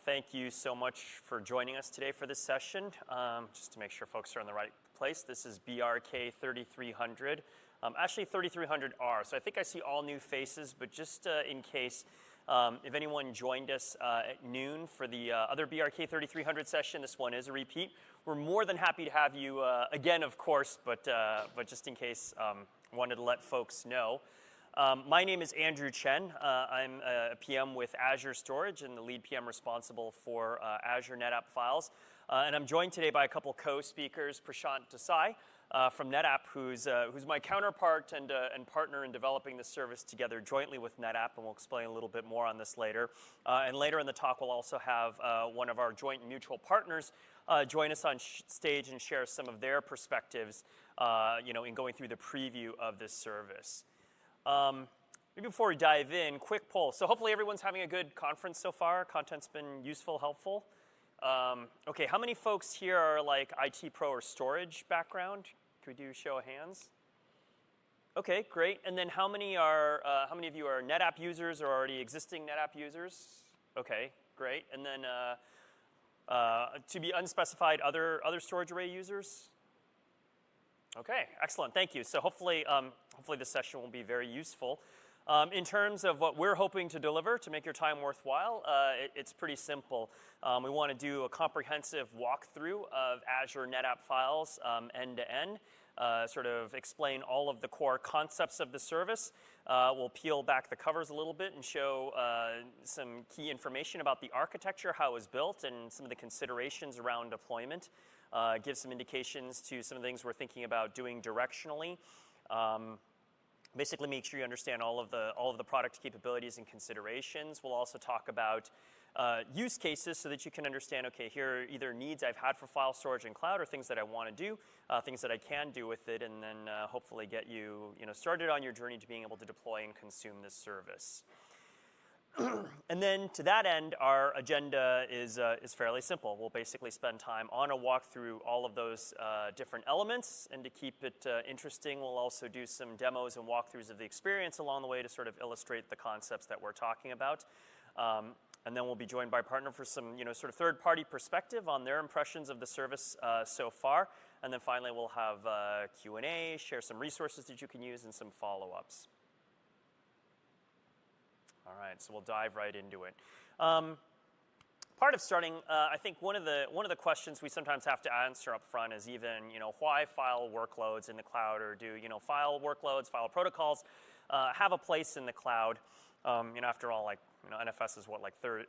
Thank you so much for joining us today for this session. Just to make sure folks are in the right place, this is BRK3300, actually 3300R. So I think I see all new faces, but just in case, if anyone joined us at noon for the other BRK3300 session, this one is a repeat. We're more than happy to have you again, of course, but just in case, wanted to let folks know. My name is Andrew Chen. I'm a PM with Azure Storage and the lead PM responsible for Azure NetApp Files. And I'm joined today by a couple co-speakers, Prashant Desai from NetApp, who's my counterpart and partner in developing this service together jointly with NetApp, and we'll explain a little bit more on this later. And later in the talk, we'll also have one of our joint mutual partners join us on stage and share some of their perspectives, in going through the preview of this service. Maybe before we dive in, quick poll. So hopefully everyone's having a good conference so far. Content's been useful, helpful. Okay, how many folks here are like IT pro or storage background? Can we do show of hands? Okay, great. And then how many of you are NetApp users or already existing NetApp users? Okay, great. And then to be unspecified, other storage array users? Okay, excellent. Thank you. So hopefully this session will be very useful. In terms of what we're hoping to deliver to make your time worthwhile, it's pretty simple. We want to do a comprehensive walkthrough of Azure NetApp Files end-to-end, sort of explain all of the core concepts of the service. We'll peel back the covers a little bit and show some key information about the architecture, how it was built, and some of the considerations around deployment. Give some indications to some of the things we're thinking about doing directionally. Basically, make sure you understand all of the product capabilities and considerations. We'll also talk about use cases so that you can understand, okay, here are either needs I've had for file storage and cloud or things that I want to do, things that I can do with it, and then hopefully get you, started on your journey to being able to deploy and consume this service. And then to that end, our agenda is fairly simple. We'll basically spend time on a walk through all of those different elements, and to keep it interesting, we'll also do some demos and walkthroughs of the experience along the way to sort of illustrate the concepts that we're talking about. And then we'll be joined by a partner for some, sort of third-party perspective on their impressions of the service so far. And then finally, we'll have Q&A, share some resources that you can use, and some follow-ups. All right, so we'll dive right into it. Part of starting, I think one of the questions we sometimes have to answer up front is even, why file workloads in the cloud, or do file workloads, file protocols have a place in the cloud? After all, NFS is what,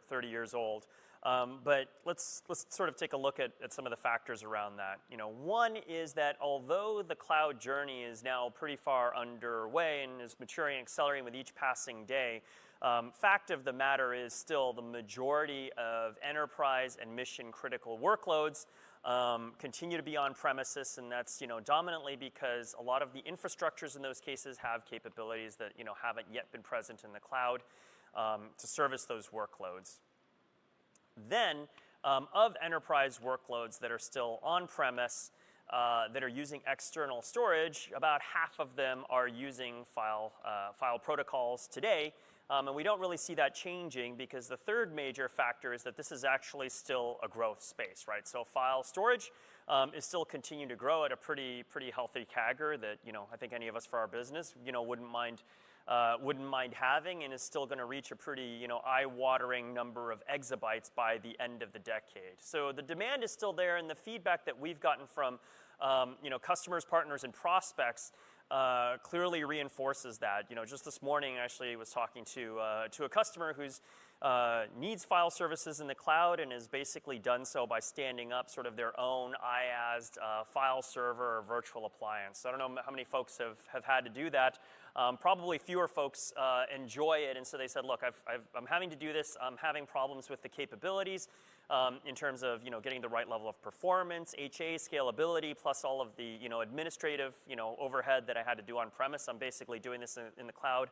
30 years old. But let's sort of take a look at some of the factors around that. One is that although the cloud journey is now pretty far underway and is maturing and accelerating with each passing day, fact of the matter is still the majority of enterprise and mission critical workloads continue to be on premises, and that's dominantly because a lot of the infrastructures in those cases have capabilities that haven't yet been present in the cloud to service those workloads. Then, of enterprise workloads that are still on-premise, that are using external storage, about half of them are using file protocols today. And we don't really see that changing because the third major factor is that this is actually still a growth space, right? So file storage is still continuing to grow at a pretty healthy CAGR that I think any of us for our business wouldn't mind having, and is still going to reach a pretty eye-watering number of exabytes by the end of the decade. So the demand is still there, and the feedback that we've gotten from customers, partners, and prospects clearly reinforces that. Just this morning, I actually was talking to a customer who's needs file services in the cloud and has basically done so by standing up sort of their own IaaS file server or virtual appliance. So I don't know how many folks have had to do that. Probably fewer folks enjoy it, and so they said, look, I'm having to do this. I'm having problems with the capabilities in terms of getting the right level of performance, HA, scalability, plus all of the administrative overhead that I had to do on premise. I'm basically doing this in the cloud.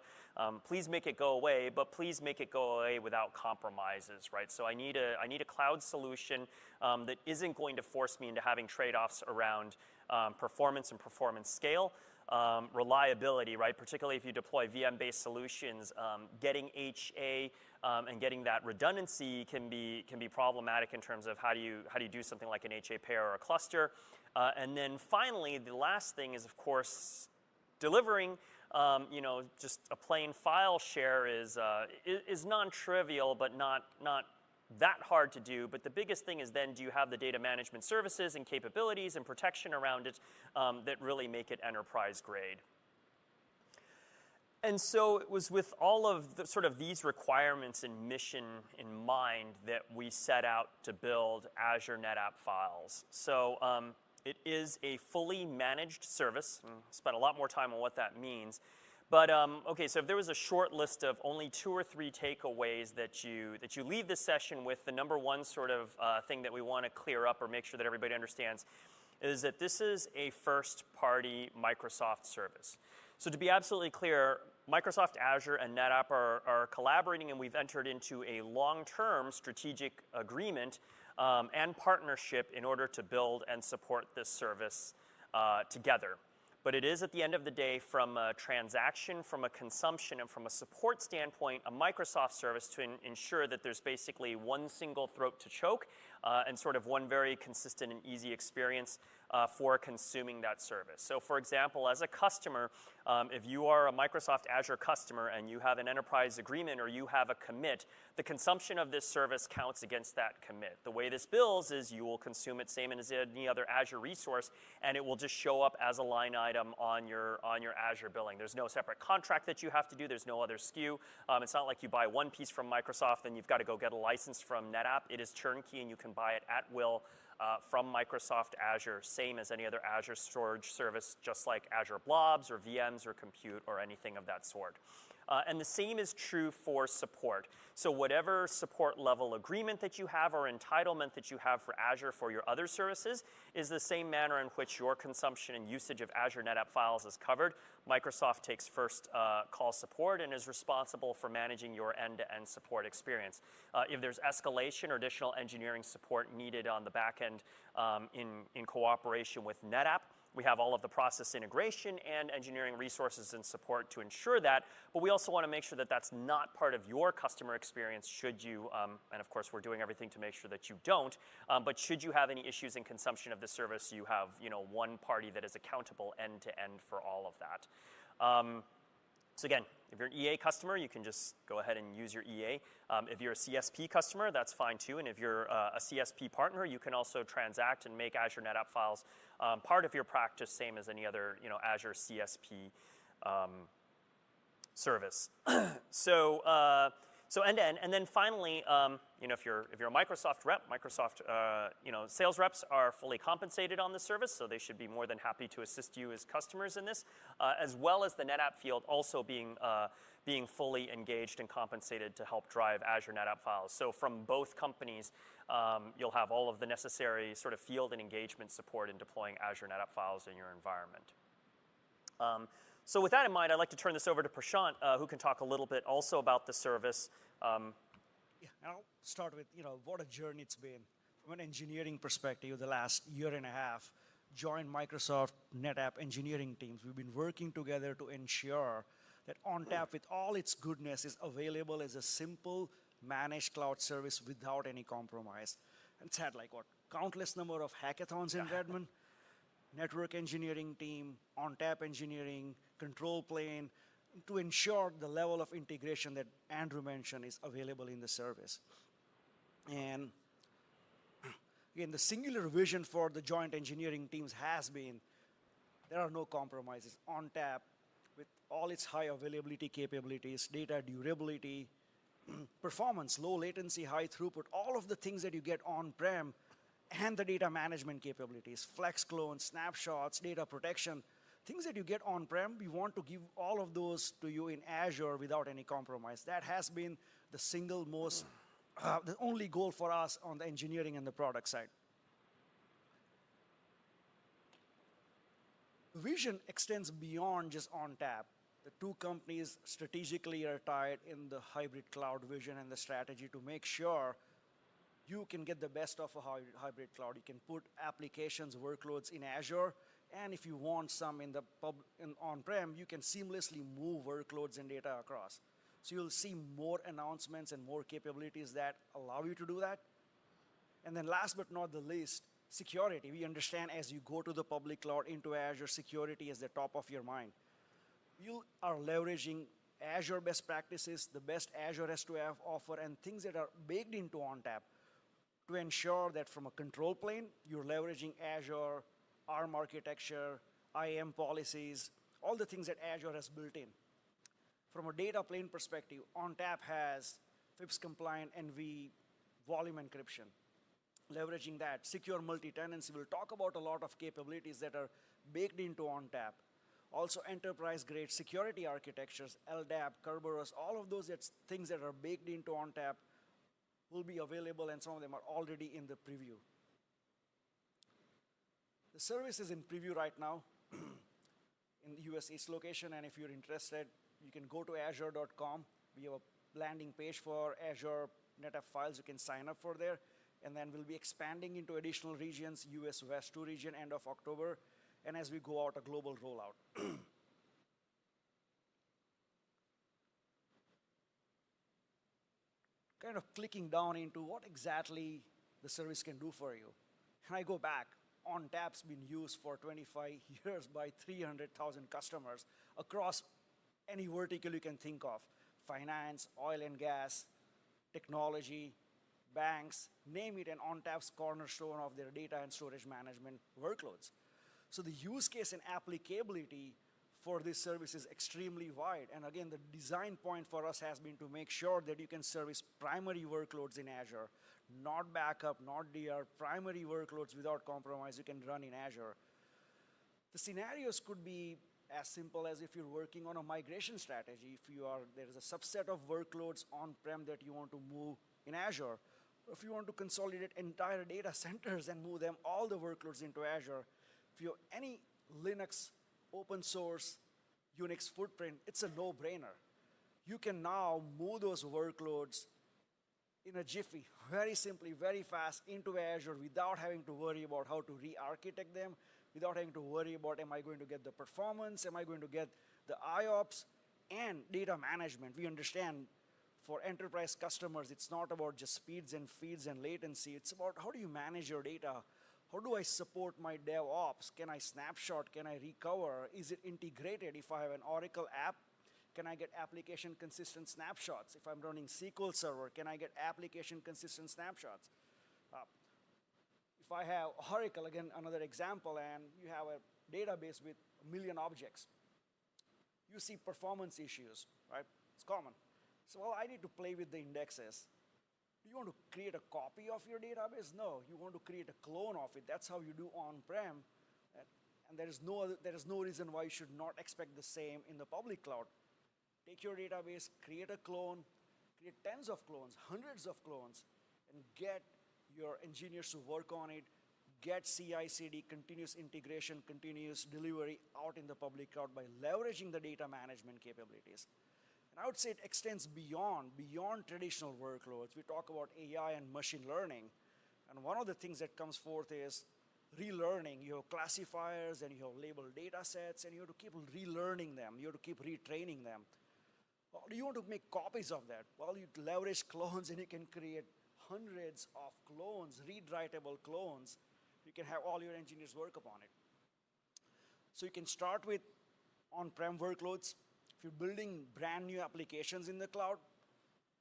Please make it go away, but please make it go away without compromises, right? So I need a cloud solution that isn't going to force me into having trade-offs around performance and performance scale. reliability, right? Particularly if you deploy VM-based solutions, getting HA and getting that redundancy can be problematic in terms of how do you do something like an HA pair or a cluster. And then finally, the last thing is, of course, delivering. Just a plain file share is non-trivial, but not that hard to do. But the biggest thing is then, do you have the data management services and capabilities and protection around it that really make it enterprise grade? And so it was with all of the, sort of these requirements and mission in mind that we set out to build Azure NetApp Files. So it is a fully managed service, and spent a lot more time on what that means. But okay, so if there was a short list of only 2 or 3 takeaways that you leave this session with, the number one sort of thing that we want to clear up or make sure that everybody understands is that this is a first-party Microsoft service. So to be absolutely clear, Microsoft Azure and NetApp are collaborating, and we've entered into a long-term strategic agreement and partnership in order to build and support this service together. But it is, at the end of the day, from a transaction, from a consumption, and from a support standpoint, a Microsoft service to ensure that there's basically one single throat to choke and sort of one very consistent and easy experience for consuming that service. So for example, as a customer, if you are a Microsoft Azure customer and you have an enterprise agreement or you have a commit, the consumption of this service counts against that commit. The way this bills is you will consume it same as any other Azure resource, and it will just show up as a line item on your Azure billing. There's no separate contract that you have to do. There's no other SKU. It's not like you buy one piece from Microsoft and you've got to go get a license from NetApp. It is turnkey, and you can buy it at will from Microsoft Azure, same as any other Azure storage service, just like Azure Blobs or VMs or Compute or anything of that sort. And the same is true for support. So whatever support level agreement that you have or entitlement that you have for Azure for your other services is the same manner in which your consumption and usage of Azure NetApp Files is covered. Microsoft takes first call support and is responsible for managing your end-to-end support experience. If there's escalation or additional engineering support needed on the back end in cooperation with NetApp, we have all of the process integration and engineering resources and support to ensure that, but we also want to make sure that that's not part of your customer experience should you, and of course we're doing everything to make sure that you don't, but should you have any issues in consumption of the service, you have one party that is accountable end to end for all of that. So again, if you're an EA customer, you can just go ahead and use your EA. If you're a CSP customer, that's fine too. And if you're a CSP partner, you can also transact and make Azure NetApp Files part of your practice, same as any other Azure CSP service. So end to end, and then finally, if you're a Microsoft rep, Microsoft sales reps are fully compensated on this service, so they should be more than happy to assist you as customers in this, as well as the NetApp field also being fully engaged and compensated to help drive Azure NetApp Files. So from both companies, you'll have all of the necessary sort of field and engagement support in deploying Azure NetApp Files in your environment. So with that in mind, I'd like to turn this over to Prashant, who can talk a little bit also about the service. Yeah, and I'll start with, what a journey it's been. From an engineering perspective, the last year and a half, joined Microsoft NetApp engineering teams. We've been working together to ensure that ONTAP, with all its goodness, is available as a simple managed cloud service without any compromise. And it's had countless number of hackathons in Redmond. Network engineering team, ONTAP engineering, control plane, to ensure the level of integration that Andrew mentioned is available in the service. And again, the singular vision for the joint engineering teams has been, there are no compromises. ONTAP, with all its high availability capabilities, data durability, performance, low latency, high throughput, all of the things that you get on-prem, and the data management capabilities, flex clones, snapshots, data protection, things that you get on-prem, we want to give all of those to you in Azure without any compromise. That has been the single most, the only goal for us on the engineering and the product side. The vision extends beyond just ONTAP. The two companies strategically are tied in the hybrid cloud vision and the strategy to make sure you can get the best of a hybrid cloud. You can put applications, workloads in Azure. And if you want some in the on-prem, you can seamlessly move workloads and data across. So you'll see more announcements and more capabilities that allow you to do that. And then last but not the least, security. We understand as you go to the public cloud into Azure, security is the top of your mind. You are leveraging Azure best practices, the best Azure has to offer, and things that are baked into ONTAP to ensure that from a control plane, you're leveraging Azure, ARM architecture, IAM policies, all the things that Azure has built in. From a data plane perspective, ONTAP has FIPS compliant NV volume encryption. Leveraging that, secure multi-tenancy. We'll talk about a lot of capabilities that are baked into ONTAP. Also enterprise-grade security architectures, LDAP, Kerberos, all of those things that are baked into ONTAP will be available, and some of them are already in the preview. The service is in preview right now in the US East location, and if you're interested, you can go to azure.com. We have a landing page for Azure NetApp Files. You can sign up for there, and then we'll be expanding into additional regions, US West 2 region, end of October, and as we go out, a global rollout. Kind of clicking down into what exactly the service can do for you. And I go back, ONTAP's been used for 25 years by 300,000 customers across any vertical you can think of: finance, oil and gas, technology, banks, name it, and ONTAP's cornerstone of their data and storage management workloads. So the use case and applicability for this service is extremely wide. And again, the design point for us has been to make sure that you can service primary workloads in Azure, not backup, not DR, primary workloads without compromise you can run in Azure. The scenarios could be as simple as if you're working on a migration strategy. If there is a subset of workloads on-prem that you want to move in Azure, or if you want to consolidate entire data centers and move them, all the workloads into Azure. If you have any Linux, open source, Unix footprint, it's a no-brainer. You can now move those workloads in a jiffy, very simply, very fast into Azure without having to worry about how to re-architect them, without having to worry about, am I going to get the performance, am I going to get the IOPS, and data management. We understand for enterprise customers, it's not about just speeds and feeds and latency. It's about how do you manage your data? How do I support my DevOps? Can I snapshot? Can I recover? Is it integrated? If I have an Oracle app, can I get application consistent snapshots? If I'm running SQL Server, can I get application consistent snapshots? If I have Oracle, again, another example, and you have a database with 1 million objects, you see performance issues, right? It's common. So, well, I need to play with the indexes. Do you want to create a copy of your database? No, you want to create a clone of it. That's how you do on-prem. And there is no reason why you should not expect the same in the public cloud. Take your database, create a clone, create tens of clones, hundreds of clones, and get your engineers to work on it, get CI/CD, continuous integration, continuous delivery out in the public cloud by leveraging the data management capabilities. And I would say it extends beyond traditional workloads. We talk about AI and machine learning, and one of the things that comes forth is relearning. You have classifiers and you have labeled data sets, and you have to keep relearning them. You have to keep retraining them. Well, do you want to make copies of that? Well, you leverage clones, and you can create hundreds of clones, read-writable clones. You can have all your engineers work upon it. So you can start with on-prem workloads. If you're building brand new applications in the cloud,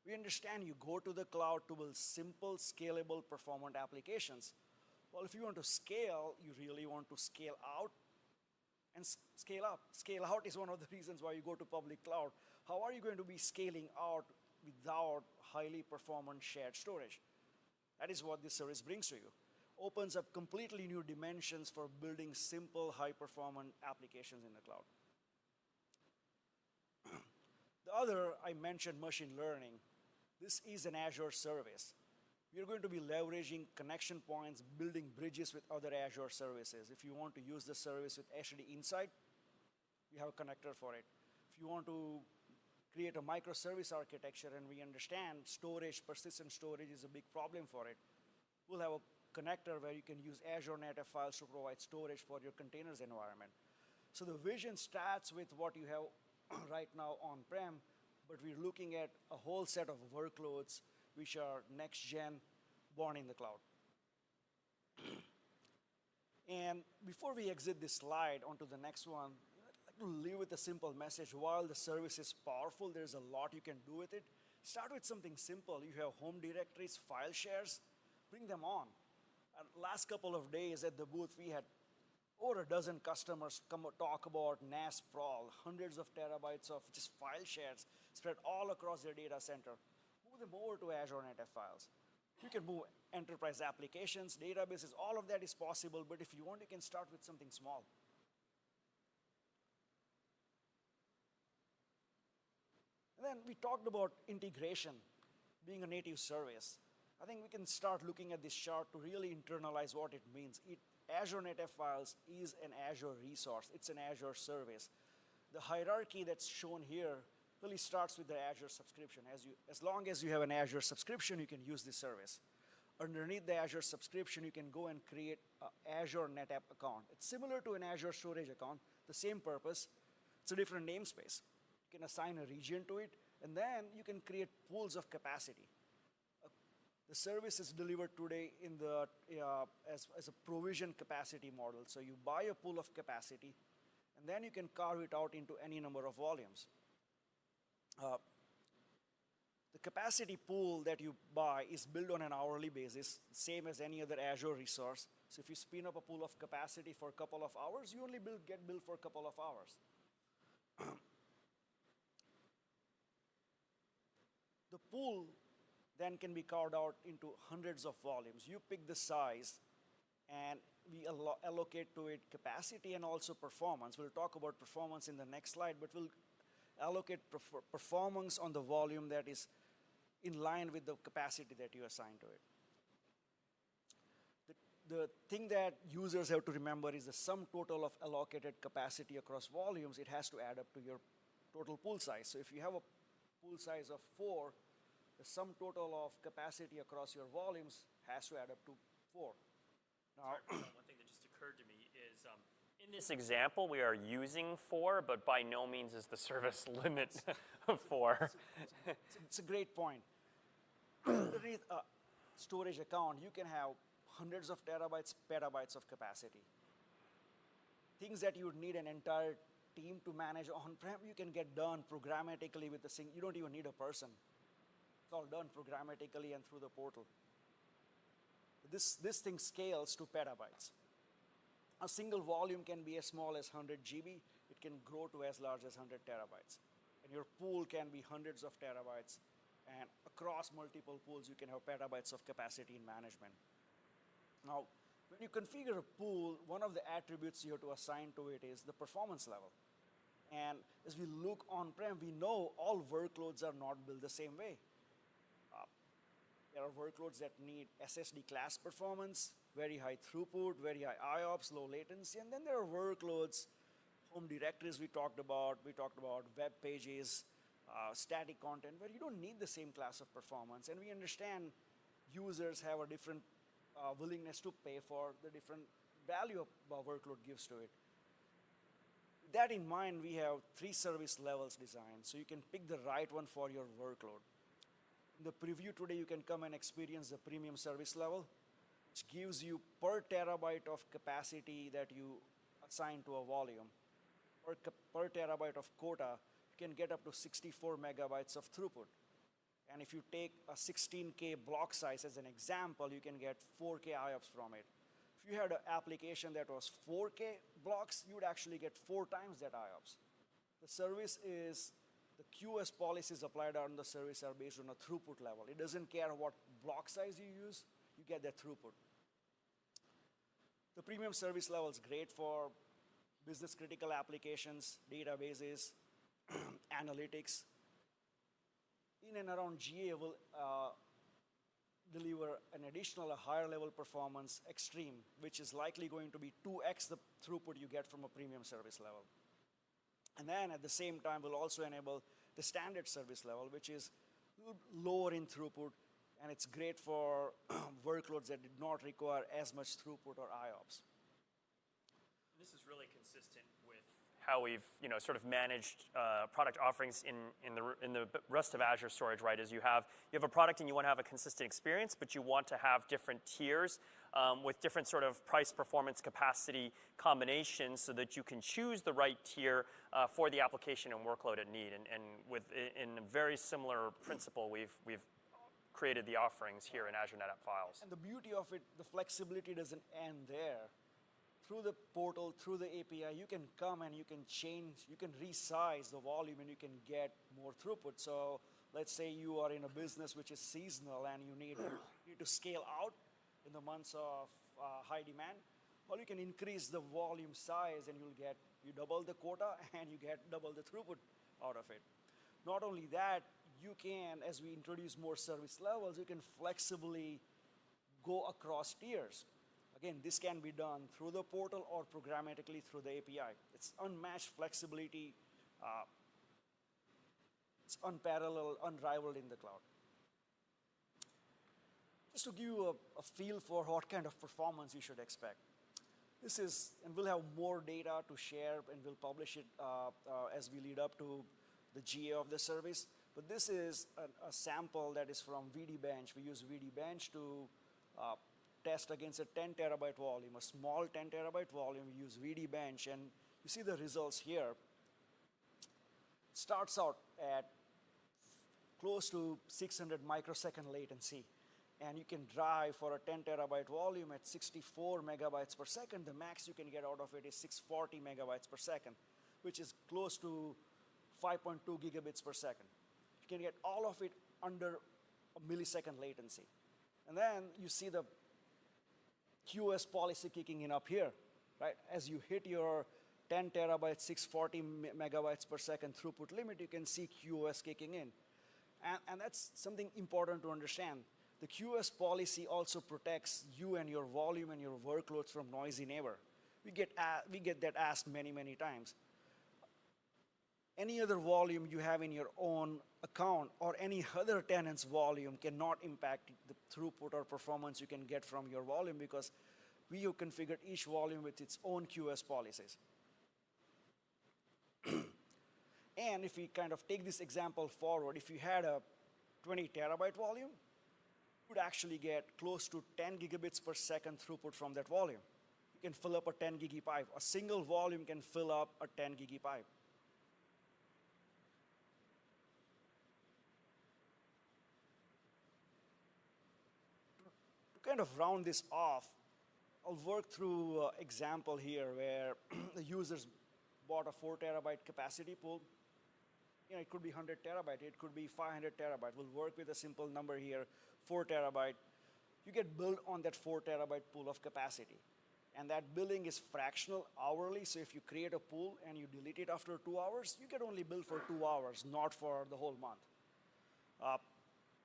we understand you go to the cloud to build simple, scalable, performant applications. Well, if you want to scale, you really want to scale out and scale up. Scale out is one of the reasons why you go to public cloud. How are you going to be scaling out without highly performant shared storage? That is what this service brings to you. Opens up completely new dimensions for building simple, high-performant applications in the cloud. The other, I mentioned machine learning. This is an Azure service. We are going to be leveraging connection points, building bridges with other Azure services. If you want to use the service with HD Insight, we have a connector for it. If you want to create a microservice architecture, and we understand storage, persistent storage is a big problem for it, we'll have a connector where you can use Azure NetApp Files to provide storage for your containers environment. So the vision starts with what you have right now on-prem, but we're looking at a whole set of workloads which are next-gen, born in the cloud. And before we exit this slide onto the next one, I'd like to leave with a simple message. While the service is powerful, there's a lot you can do with it. Start with something simple. You have home directories, file shares, bring them on. Last couple of days at the booth, we had over a dozen customers come talk about NAS sprawl, hundreds of terabytes of just file shares spread all across their data center. Move them over to Azure NetApp Files. You can move enterprise applications, databases, all of that is possible, but if you want, you can start with something small. And then we talked about integration, being a native service. I think we can start looking at this chart to really internalize what it means. Azure NetApp Files is an Azure resource. It's an Azure service. The hierarchy that's shown here really starts with the Azure subscription. As long as you have an Azure subscription, you can use this service. Underneath the Azure subscription, you can go and create an Azure NetApp account. It's similar to an Azure storage account, the same purpose. It's a different namespace. You can assign a region to it, and then you can create pools of capacity. The service is delivered today in the, as a provision capacity model. So you buy a pool of capacity, and then you can carve it out into any number of volumes. The capacity pool that you buy is built on an hourly basis, same as any other Azure resource. So if you spin up a pool of capacity for a couple of hours, you only get billed for a couple of hours. The pool then can be carved out into hundreds of volumes. You pick the size, and we allocate to it capacity and also performance. We'll talk about performance in the next slide, but we'll allocate performance on the volume that is in line with the capacity that you assign to it. The thing that users have to remember is the sum total of allocated capacity across volumes. It has to add up to your total pool size. So if you have a pool size of 4, the sum total of capacity across your volumes has to add up to 4. Now, one thing that just occurred to me is in this example, we are using 4, but by no means is the service limit of 4. It's a great point. Underneath a storage account, you can have hundreds of terabytes, petabytes of capacity. Things that you would need an entire team to manage on-prem, you can get done programmatically with the thing. You don't even need a person. It's all done programmatically and through the portal. This thing scales to petabytes. A single volume can be as small as 100 GB. It can grow to as large as 100 terabytes. And your pool can be hundreds of terabytes. And across multiple pools, you can have petabytes of capacity in management. Now, when you configure a pool, one of the attributes you have to assign to it is the performance level. And as we look on-prem, we know all workloads are not built the same way. There are workloads that need SSD class performance, very high throughput, very high IOPS, low latency, and then there are workloads, home directories we talked about web pages, static content, where you don't need the same class of performance. And we understand users have a different willingness to pay for the different value a workload gives to it. With that in mind, we have 3 service levels designed, so you can pick the right one for your workload. In the preview today, you can come and experience the premium service level, which gives you per terabyte of capacity that you assign to a volume. Per terabyte of quota, you can get up to 64 megabytes of throughput. And if you take a 16K block size as an example, you can get 4K IOPS from it. If you had an application that was 4K blocks, you would actually get 4 times that IOPS. The service is, the QoS policies applied on the service are based on a throughput level. It doesn't care what block size you use, you get that throughput. The premium service level is great for business critical applications, databases, analytics. In and around GA will deliver an additional higher level performance extreme, which is likely going to be 2x the throughput you get from a premium service level. And then at the same time, we'll also enable the standard service level, which is lower in throughput and it's great for workloads that did not require as much throughput or IOPS. This is really consistent with how we've sort of managed product offerings in the rest of Azure Storage, right? Is you have a product and you want to have a consistent experience, but you want to have different tiers with different sort of price, performance, capacity combinations, so that you can choose the right tier for the application and workload it need. And in a very similar principle, we've created the offerings here in Azure NetApp Files. And the beauty of it, the flexibility doesn't end there. Through the portal, through the API, you can come and you can change, you can resize the volume and you can get more throughput. So let's say you are in a business which is seasonal and you need to scale out in the months of high demand. Well, you can increase the volume size and you double the quota and you get double the throughput out of it. Not only that, you can, as we introduce more service levels, you can flexibly go across tiers. Again, this can be done through the portal or programmatically through the API. It's unmatched flexibility. It's unparalleled, unrivaled in the cloud. Just to give you a feel for what kind of performance you should expect. This is, and we'll have more data to share and we'll publish it as we lead up to the GA of the service. But this is a sample that is from VD Bench. We use VD Bench to test against a 10 terabyte volume, a small 10 terabyte volume. We use VD Bench, and you see the results here. It starts out at close to 600 microsecond latency, and you can drive for a 10 terabyte volume at 64 megabytes per second. The max you can get out of it is 640 megabytes per second, which is close to 5.2 gigabits per second. You can get all of it under a millisecond latency. And then you see the QoS policy kicking in up here, right? As you hit your 10 terabyte, 640 megabytes per second throughput limit, you can see QoS kicking in. And that's something important to understand. The QoS policy also protects you and your volume and your workloads from noisy neighbor. We get that asked many, many times. Any other volume you have in your own account or any other tenant's volume cannot impact the throughput or performance you can get from your volume, because we have configured each volume with its own QoS policies. And if we kind of take this example forward, if you had a 20 terabyte volume, you would actually get close to 10 gigabits per second throughput from that volume. You can fill up a 10 gigi pipe. A single volume can fill up a 10 gigi pipe. To kind of round this off, I'll work through an example here where the users bought a 4 terabyte capacity pool. It could be 100 terabyte, it could be 500 terabyte. We'll work with a simple number here, 4 terabyte. You get billed on that 4 terabyte pool of capacity. And that billing is fractional, hourly. So if you create a pool and you delete it after 2 hours, you get only billed for 2 hours, not for the whole month.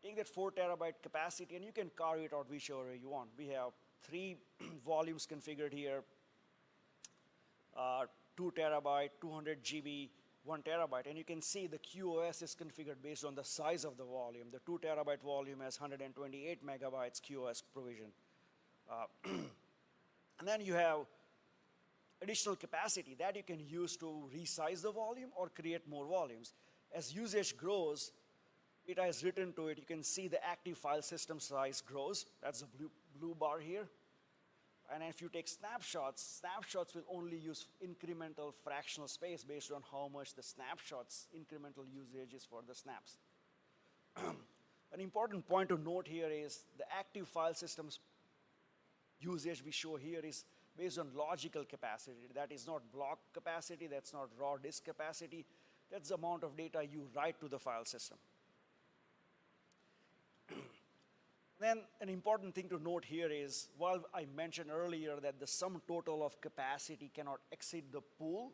Take that 4 terabyte capacity and you can carve it out whichever way you want. We have 3 volumes configured here, 2 terabyte, 200 GB, 1 terabyte, and you can see the QoS is configured based on the size of the volume. The 2 terabyte volume has 128 megabytes QoS provision. And then you have additional capacity that you can use to resize the volume or create more volumes. As usage grows, data is written to it. You can see the active file system size grows. That's the blue bar here. And if you take snapshots, snapshots will only use incremental fractional space based on how much the snapshots incremental usage is for the snaps. An important point to note here is the active file systems usage we show here is based on logical capacity. That is not block capacity, that's not raw disk capacity. That's the amount of data you write to the file system. Then an important thing to note here is, while I mentioned earlier that the sum total of capacity cannot exceed the pool,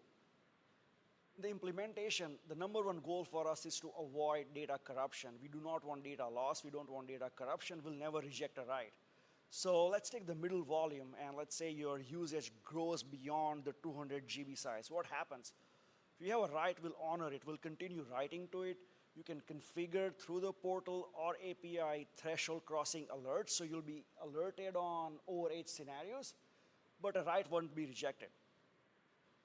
in the implementation, the number one goal for us is to avoid data corruption. We do not want data loss, we don't want data corruption, we'll never reject a write. So let's take the middle volume and let's say your usage grows beyond the 200 GB size. What happens? If you have a write, we'll honor it, we'll continue writing to it. You can configure through the portal or API threshold crossing alerts, so you'll be alerted on overage scenarios, but a write won't be rejected.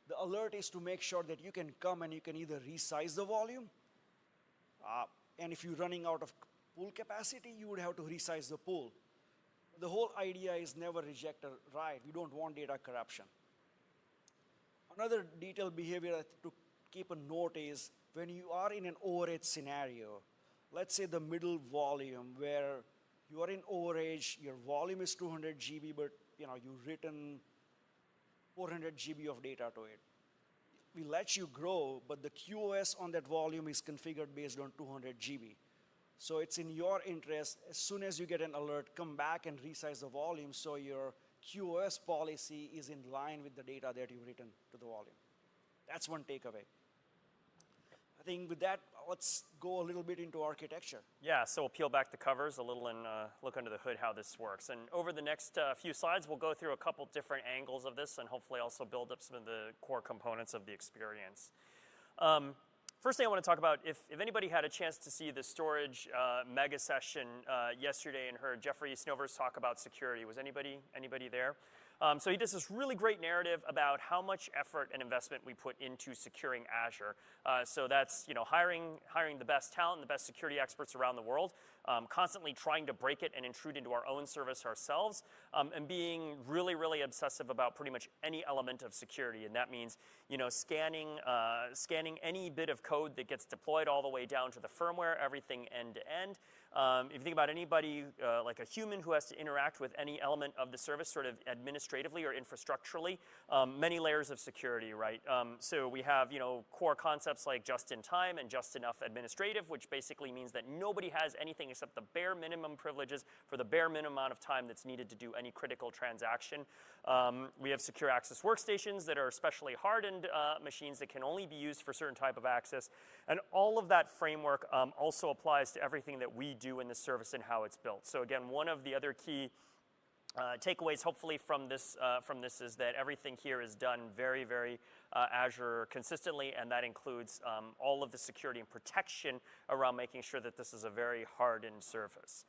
The alert is to make sure that you can come and you can either resize the volume, and if you're running out of pool capacity, you would have to resize the pool. The whole idea is never reject a write. We don't want data corruption. Another detailed behavior to keep a note is when you are in an overage scenario, let's say the middle volume where you are in overage, your volume is 200 GB, but you've written 400 GB of data to it. We let you grow, but the QoS on that volume is configured based on 200 GB. So it's in your interest, as soon as you get an alert, come back and resize the volume so your QoS policy is in line with the data that you've written to the volume. That's one takeaway. I think with that, let's go a little bit into architecture. Yeah, so we'll peel back the covers a little and look under the hood how this works. And over the next few slides, we'll go through a couple different angles of this and hopefully also build up some of the core components of the experience. First thing I want to talk about, if anybody had a chance to see the storage mega session yesterday and heard Jeffrey Snover's talk about security, was anybody there? So he does this really great narrative about how much effort and investment we put into securing Azure. So that's hiring the best talent and the best security experts around the world, constantly trying to break it and intrude into our own service ourselves, and being really, really obsessive about pretty much any element of security. And that means scanning any bit of code that gets deployed all the way down to the firmware, everything end to end. If you think about anybody like a human who has to interact with any element of the service sort of administratively or infrastructurally, many layers of security, right? So we have core concepts like just in time and just enough administrative, which basically means that nobody has anything except the bare minimum privileges for the bare minimum amount of time that's needed to do any critical transaction. We have secure access workstations that are specially hardened machines that can only be used for certain type of access. And all of that framework also applies to everything that we do in the service and how it's built. So again, one of the other key takeaways hopefully from this is that everything here is done very, very Azure consistently, and that includes all of the security and protection around making sure that this is a very hardened surface.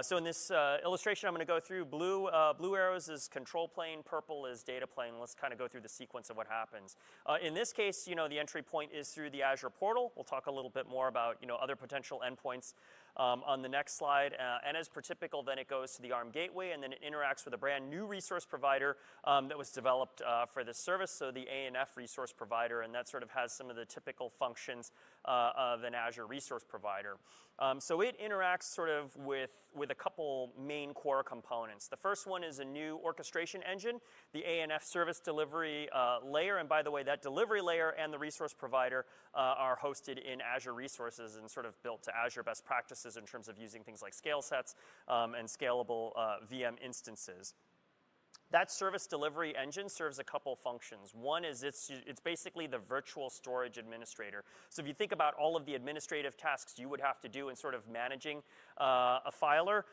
So in this illustration, I'm going to go through blue arrows is control plane, purple is data plane. Let's kind of go through the sequence of what happens. In this case, the entry point is through the Azure portal. We'll talk a little bit more about other potential endpoints on the next slide. And as per typical, then it goes to the ARM gateway, and then it interacts with a brand new resource provider that was developed for this service, so the ANF resource provider, and that sort of has some of the typical functions of an Azure resource provider. So it interacts sort of with a couple main core components. The first one is a new orchestration engine, the ANF service delivery layer. And by the way, that delivery layer and the resource provider are hosted in Azure resources and sort of built to Azure best practices in terms of using things like scale sets and scalable VM instances. That service delivery engine serves a couple functions. One is it's basically the virtual storage administrator. So if you think about all of the administrative tasks you would have to do in sort of managing a filer,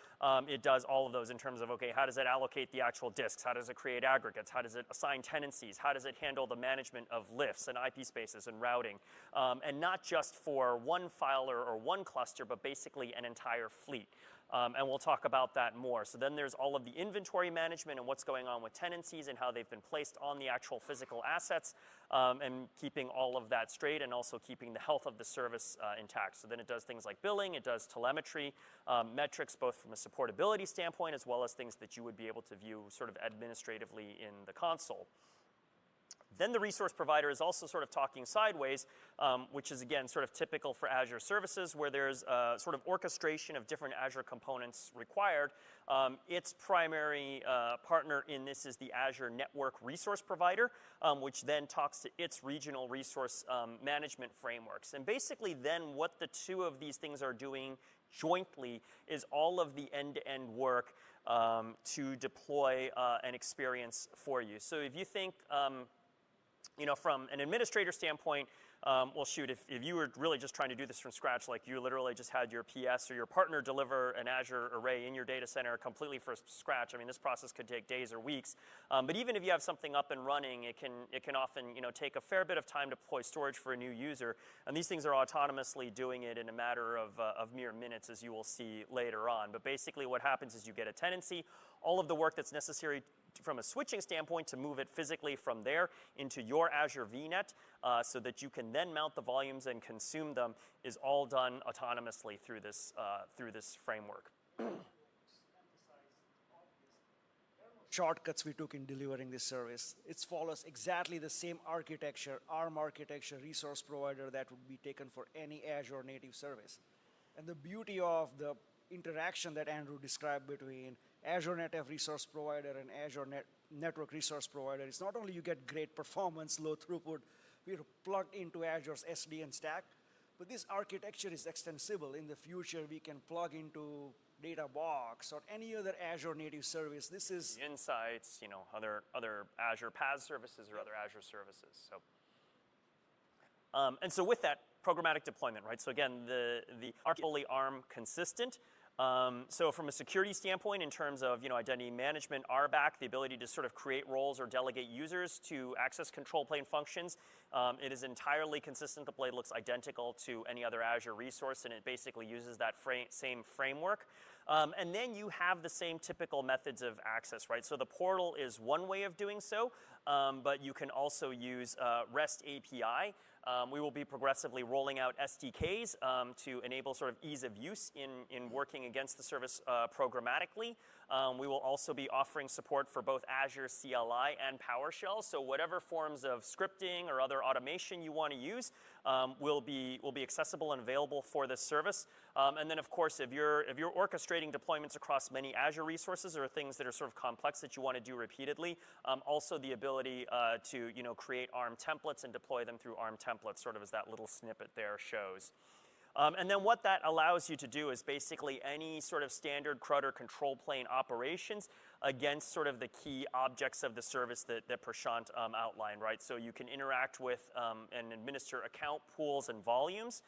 it does all of those in terms of, okay, how does it allocate the actual disks? How does it create aggregates? How does it assign tenancies? How does it handle the management of lifts and IP spaces and routing? And not just for one filer or one cluster, but basically an entire fleet. And we'll talk about that more. So then there's all of the inventory management and what's going on with tenancies and how they've been placed on the actual physical assets, and keeping all of that straight and also keeping the health of the service intact. So then it does things like billing, it does telemetry, metrics both from a supportability standpoint as well as things that you would be able to view sort of administratively in the console. Then the resource provider is also sort of talking sideways, which is again sort of typical for Azure services where there's sort of orchestration of different Azure components required. Its primary partner in this is the Azure Network Resource Provider, which then talks to its regional resource management frameworks. And basically then what the two of these things are doing jointly is all of the end-to-end work to deploy an experience for you. So if you think from an administrator standpoint, well, shoot, if you were really just trying to do this from scratch, like you literally just had your PS or your partner deliver an Azure array in your data center completely from scratch, I mean, this process could take days or weeks. But even if you have something up and running, it can often take a fair bit of time to deploy storage for a new user. And these things are autonomously doing it in a matter of mere minutes, as you will see later on. But basically what happens is you get a tenancy, all of the work that's necessary from a switching standpoint to move it physically from there into your Azure VNet so that you can then mount the volumes and consume them is all done autonomously through this framework. Shortcuts we took in delivering this service. It follows exactly the same architecture, ARM architecture, resource provider that would be taken for any Azure native service. And the beauty of the interaction that Andrew described between Azure NetApp Resource Provider and Azure Network Resource Provider is not only you get great performance, low throughput, we're plugged into Azure's SDN stack, but this architecture is extensible. In the future, we can plug into DataBox or any other Azure native service. This is Insights, other Azure PaaS services or other Azure services. And so with that, programmatic deployment, right? So again, the fully ARM consistent. So from a security standpoint, in terms of identity management, RBAC, the ability to sort of create roles or delegate users to access control plane functions, it is entirely consistent. The blade looks identical to any other Azure resource, and it basically uses that same framework. And then you have the same typical methods of access, right? So the portal is one way of doing so, but you can also use REST API. We will be progressively rolling out SDKs to enable sort of ease of use in working against the service programmatically. We will also be offering support for both Azure CLI and PowerShell. So whatever forms of scripting or other automation you want to use will be accessible and available for this service. And then, of course, if you're orchestrating deployments across many Azure resources or things that are sort of complex that you want to do repeatedly, also the ability to create ARM templates and deploy them through ARM templates, sort of as that little snippet there shows. And then what that allows you to do is basically any sort of standard CRUD or control plane operations against sort of the key objects of the service that Prashant outlined, right? So you can interact with and administer account pools and volumes.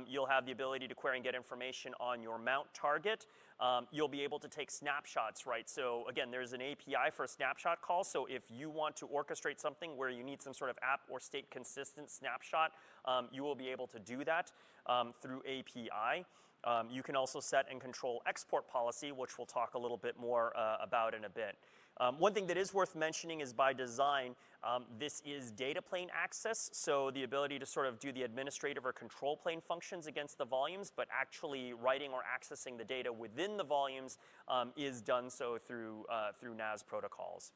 You'll have the ability to query and get information on your mount target. You'll be able to take snapshots, right? So again, there's an API for a snapshot call. So if you want to orchestrate something where you need some sort of app or state consistent snapshot, you will be able to do that through API. You can also set and control export policy, which we'll talk a little bit more about in a bit. One thing that is worth mentioning is by design, this is data plane access, so the ability to sort of do the administrative or control plane functions against the volumes, but actually writing or accessing the data within the volumes is done so through NAS protocols.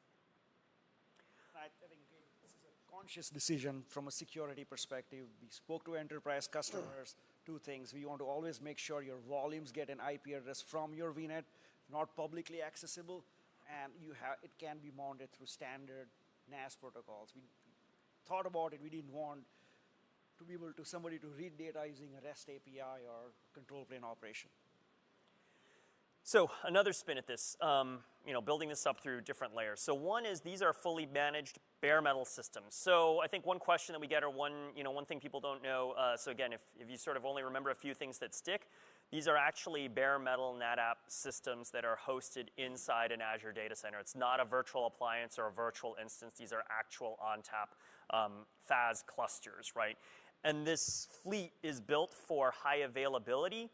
I think this is a conscious decision from a security perspective. We spoke to enterprise customers, two things. We want to always make sure your volumes get an IP address from your VNet, not publicly accessible. And it can be mounted through standard NAS protocols. We thought about it. We didn't want to be able to somebody to read data using a REST API or control plane operation. So another spin at this, building this up through different layers. So one is these are fully managed bare metal systems. So I think one question that we get, or one thing people don't know, so again, if you sort of only remember a few things that stick, these are actually bare metal NetApp systems that are hosted inside an Azure data center. It's not a virtual appliance or a virtual instance. These are actual ONTAP FAS clusters, right? And this fleet is built for high availability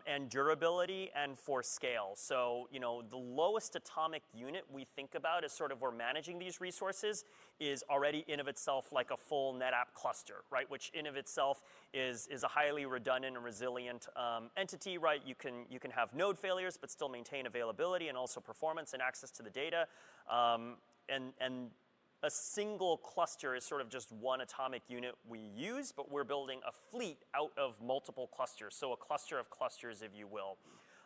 and durability and for scale. So, the lowest atomic unit we think about as sort of we're managing these resources is already in of itself like a full NetApp cluster, right? Which in of itself is a highly redundant and resilient entity, right? You can have node failures, but still maintain availability and also performance and access to the data. And a single cluster is sort of just one atomic unit we use, but we're building a fleet out of multiple clusters, so a cluster of clusters, if you will.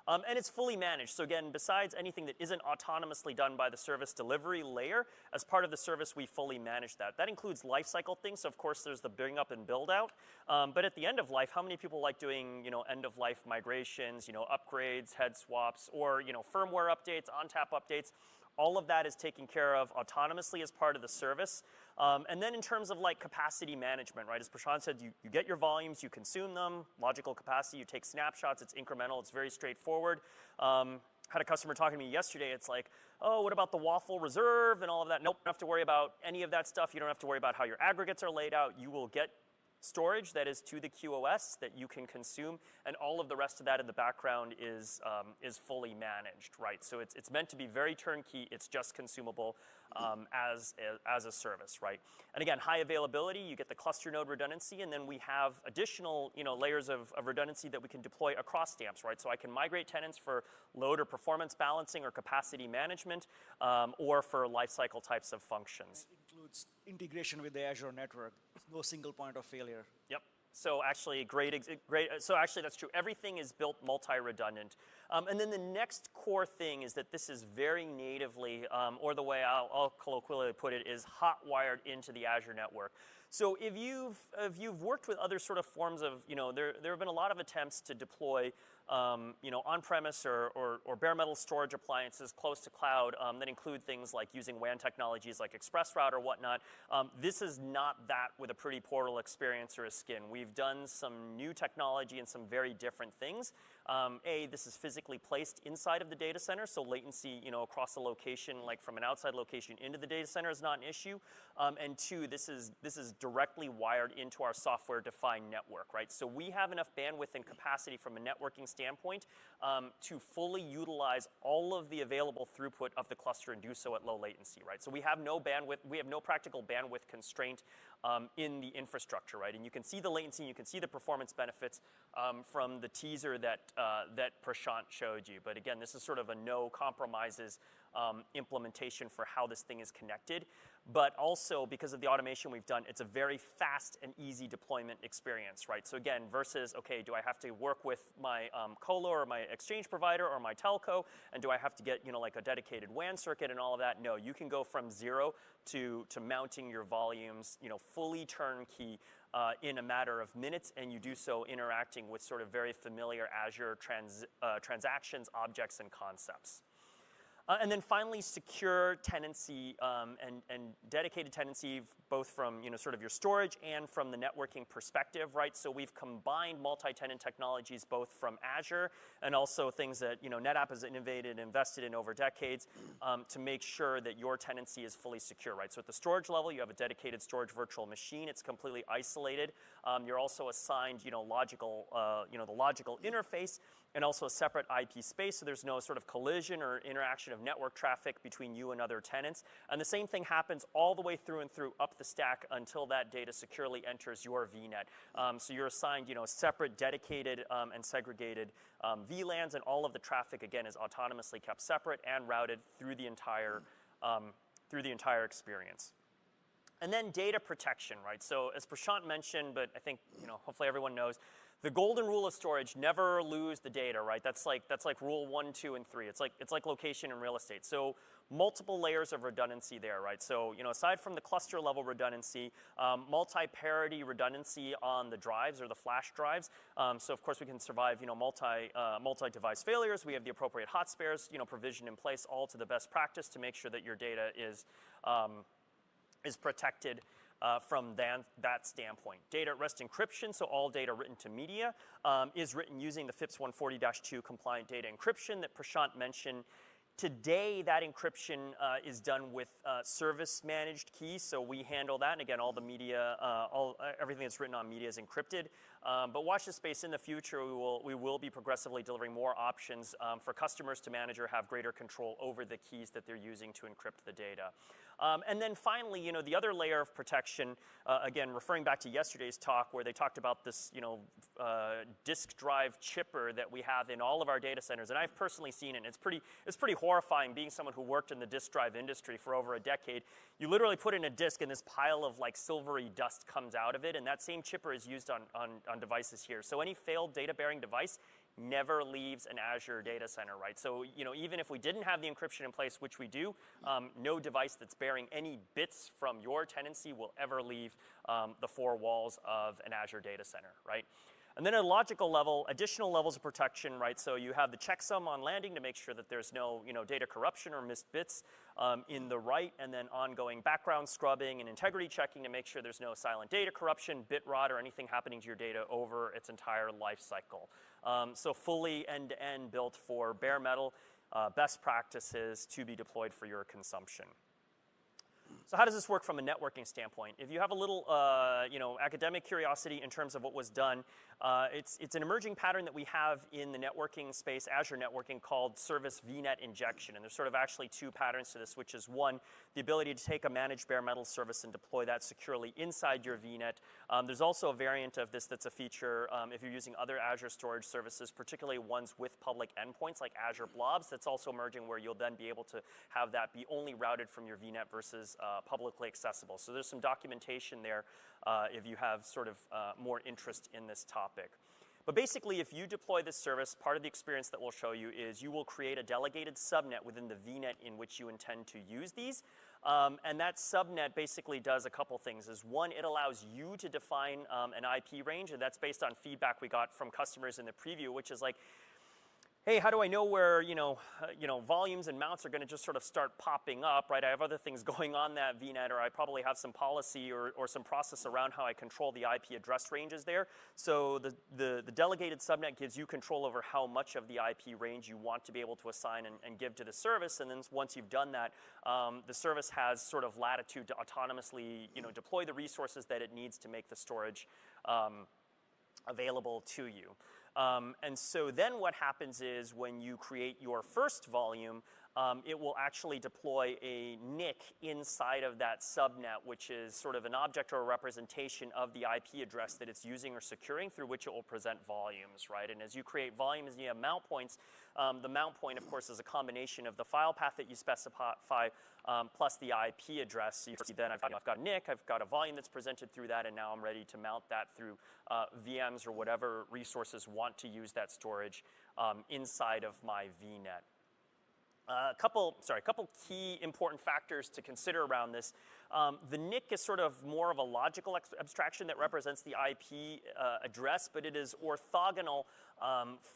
And it's fully managed. So again, besides anything that isn't autonomously done by the service delivery layer, as part of the service, we fully manage that. That includes lifecycle things. So of course, there's the bring up and build out. But at the end of life, how many people like doing end of life migrations, upgrades, head swaps, or firmware updates, ONTAP updates? All of that is taken care of autonomously as part of the service. And then in terms of like capacity management, right? As Prashant said, you get your volumes, you consume them, logical capacity, you take snapshots, it's incremental, it's very straightforward. Had a customer talking to me yesterday, it's like, oh, what about the waffle reserve and all of that? Nope, don't have to worry about any of that stuff. You don't have to worry about how your aggregates are laid out. You will get storage that is to the QoS that you can consume, and all of the rest of that in the background is fully managed, right? So it's meant to be very turnkey. It's just consumable as a service, right? And again, high availability. You get the cluster node redundancy, and then we have additional layers of redundancy that we can deploy across stamps, right? So I can migrate tenants for load or performance balancing or capacity management, or for lifecycle types of functions. It includes integration with the Azure network. No single point of failure. Yep. So actually, great. So actually, that's true. Everything is built multi-redundant. And then the next core thing is that this is very natively, or the way I'll colloquially put it, is hot-wired into the Azure network. So if you've worked with other sort of forms of, there have been a lot of attempts to deploy, on-premise or bare metal storage appliances close to cloud that include things like using WAN technologies like ExpressRoute or whatnot. This is not that with a pretty portal experience or a skin. We've done some new technology and some very different things. This is physically placed inside of the data center, so latency, across the location, like from an outside location into the data center, is not an issue. And two, this is directly wired into our software-defined network, right? So we have enough bandwidth and capacity from a networking standpoint to fully utilize all of the available throughput of the cluster and do so at low latency, right? So we have no bandwidth, we have no practical bandwidth constraint in the infrastructure, right? And you can see the latency, you can see the performance benefits from the teaser that Prashant showed you. But again, this is sort of a no compromises implementation for how this thing is connected. But also, because of the automation we've done, it's a very fast and easy deployment experience, right? So again, versus, okay, do I have to work with my colo or my exchange provider or my telco, and do I have to get, like a dedicated WAN circuit and all of that? No, you can go from zero to mounting your volumes, fully turnkey in a matter of minutes, and you do so interacting with sort of very familiar Azure transactions, objects, and concepts. And then finally, secure tenancy and dedicated tenancy, both from sort of your storage and from the networking perspective, right? So we've combined multi-tenant technologies both from Azure and also things that NetApp has innovated and invested in over decades to make sure that your tenancy is fully secure, right? So at the storage level, you have a dedicated storage virtual machine. It's completely isolated. You're also assigned the logical interface, and also a separate IP space, so there's no sort of collision or interaction of network traffic between you and other tenants. And the same thing happens all the way through and through up the stack until that data securely enters your VNet. So you're assigned, separate, dedicated, and segregated VLANs, and all of the traffic, again, is autonomously kept separate and routed through the entire experience. And then data protection, right? So as Prashant mentioned, but I think hopefully everyone knows, the golden rule of storage: never lose the data, right? That's like rule 1, 2, and 3. It's like location in real estate. So multiple layers of redundancy there, right? So aside from the cluster level redundancy, multi-parity redundancy on the drives or the flash drives. So of course we can survive multi-device failures. We have the appropriate hot spares provisioned in place, all to the best practice to make sure that your data is protected from that standpoint. Data at rest encryption, so all data written to media, is written using the FIPS 140-2 compliant data encryption that Prashant mentioned. Today, that encryption is done with service managed keys, so we handle that. And again, all the media, everything that's written on media is encrypted. But watch this space. In the future, we will be progressively delivering more options for customers to manage or have greater control over the keys that they're using to encrypt the data. And then finally, the other layer of protection, again, referring back to yesterday's talk where they talked about this, disk drive chipper that we have in all of our data centers. And I've personally seen it, and it's pretty horrifying being someone who worked in the disk drive industry for over a decade. You literally put in a disk and this pile of like silvery dust comes out of it, and that same chipper is used on devices here. So any failed data-bearing device never leaves an Azure data center, right? So, even if we didn't have the encryption in place, which we do, no device that's bearing any bits from your tenancy will ever leave the four walls of an Azure data center, right? And then at a logical level, additional levels of protection, right? So you have the checksum on landing to make sure that there's no, data corruption or missed bits in the write, and then ongoing background scrubbing and integrity checking to make sure there's no silent data corruption, bit rot, or anything happening to your data over its entire life cycle. So fully end-to-end built for bare metal, best practices to be deployed for your consumption. So how does this work from a networking standpoint? If you have a little, academic curiosity in terms of what was done, it's an emerging pattern that we have in the networking space, Azure networking, called service VNet injection. And there's sort of actually two patterns to this, which is one, the ability to take a managed bare metal service and deploy that securely inside your VNet. There's also a variant of this that's a feature if you're using other Azure storage services, particularly ones with public endpoints like Azure Blobs, that's also emerging, where you'll then be able to have that be only routed from your VNet versus publicly accessible. So there's some documentation there if you have sort of more interest in this topic. But basically, if you deploy this service, part of the experience that we'll show you is you will create a delegated subnet within the VNet in which you intend to use these. And that subnet basically does a couple things. One, it allows you to define an IP range, and that's based on feedback we got from customers in the preview, which is like, hey, how do I know where volumes and mounts are going to just sort of start popping up, right? I have other things going on that VNet, or I probably have some policy or some process around how I control the IP address ranges there. So the delegated subnet gives you control over how much of the IP range you want to be able to assign and give to the service. And then once you've done that, the service has sort of latitude to autonomously deploy the resources that it needs to make the storage available to you. And so then what happens is when you create your first volume, it will actually deploy a NIC inside of that subnet, which is sort of an object or a representation of the IP address that it's using or securing, through which it will present volumes, right? And as you create volumes and you have mount points, the mount point, of course, is a combination of the file path that you specify plus the IP address. So you see then I've got a NIC, I've got a volume that's presented through that, and now I'm ready to mount that through VMs or whatever resources want to use that storage inside of my VNet. A couple key important factors to consider around this. The NIC is sort of more of a logical abstraction that represents the IP address, but it is orthogonal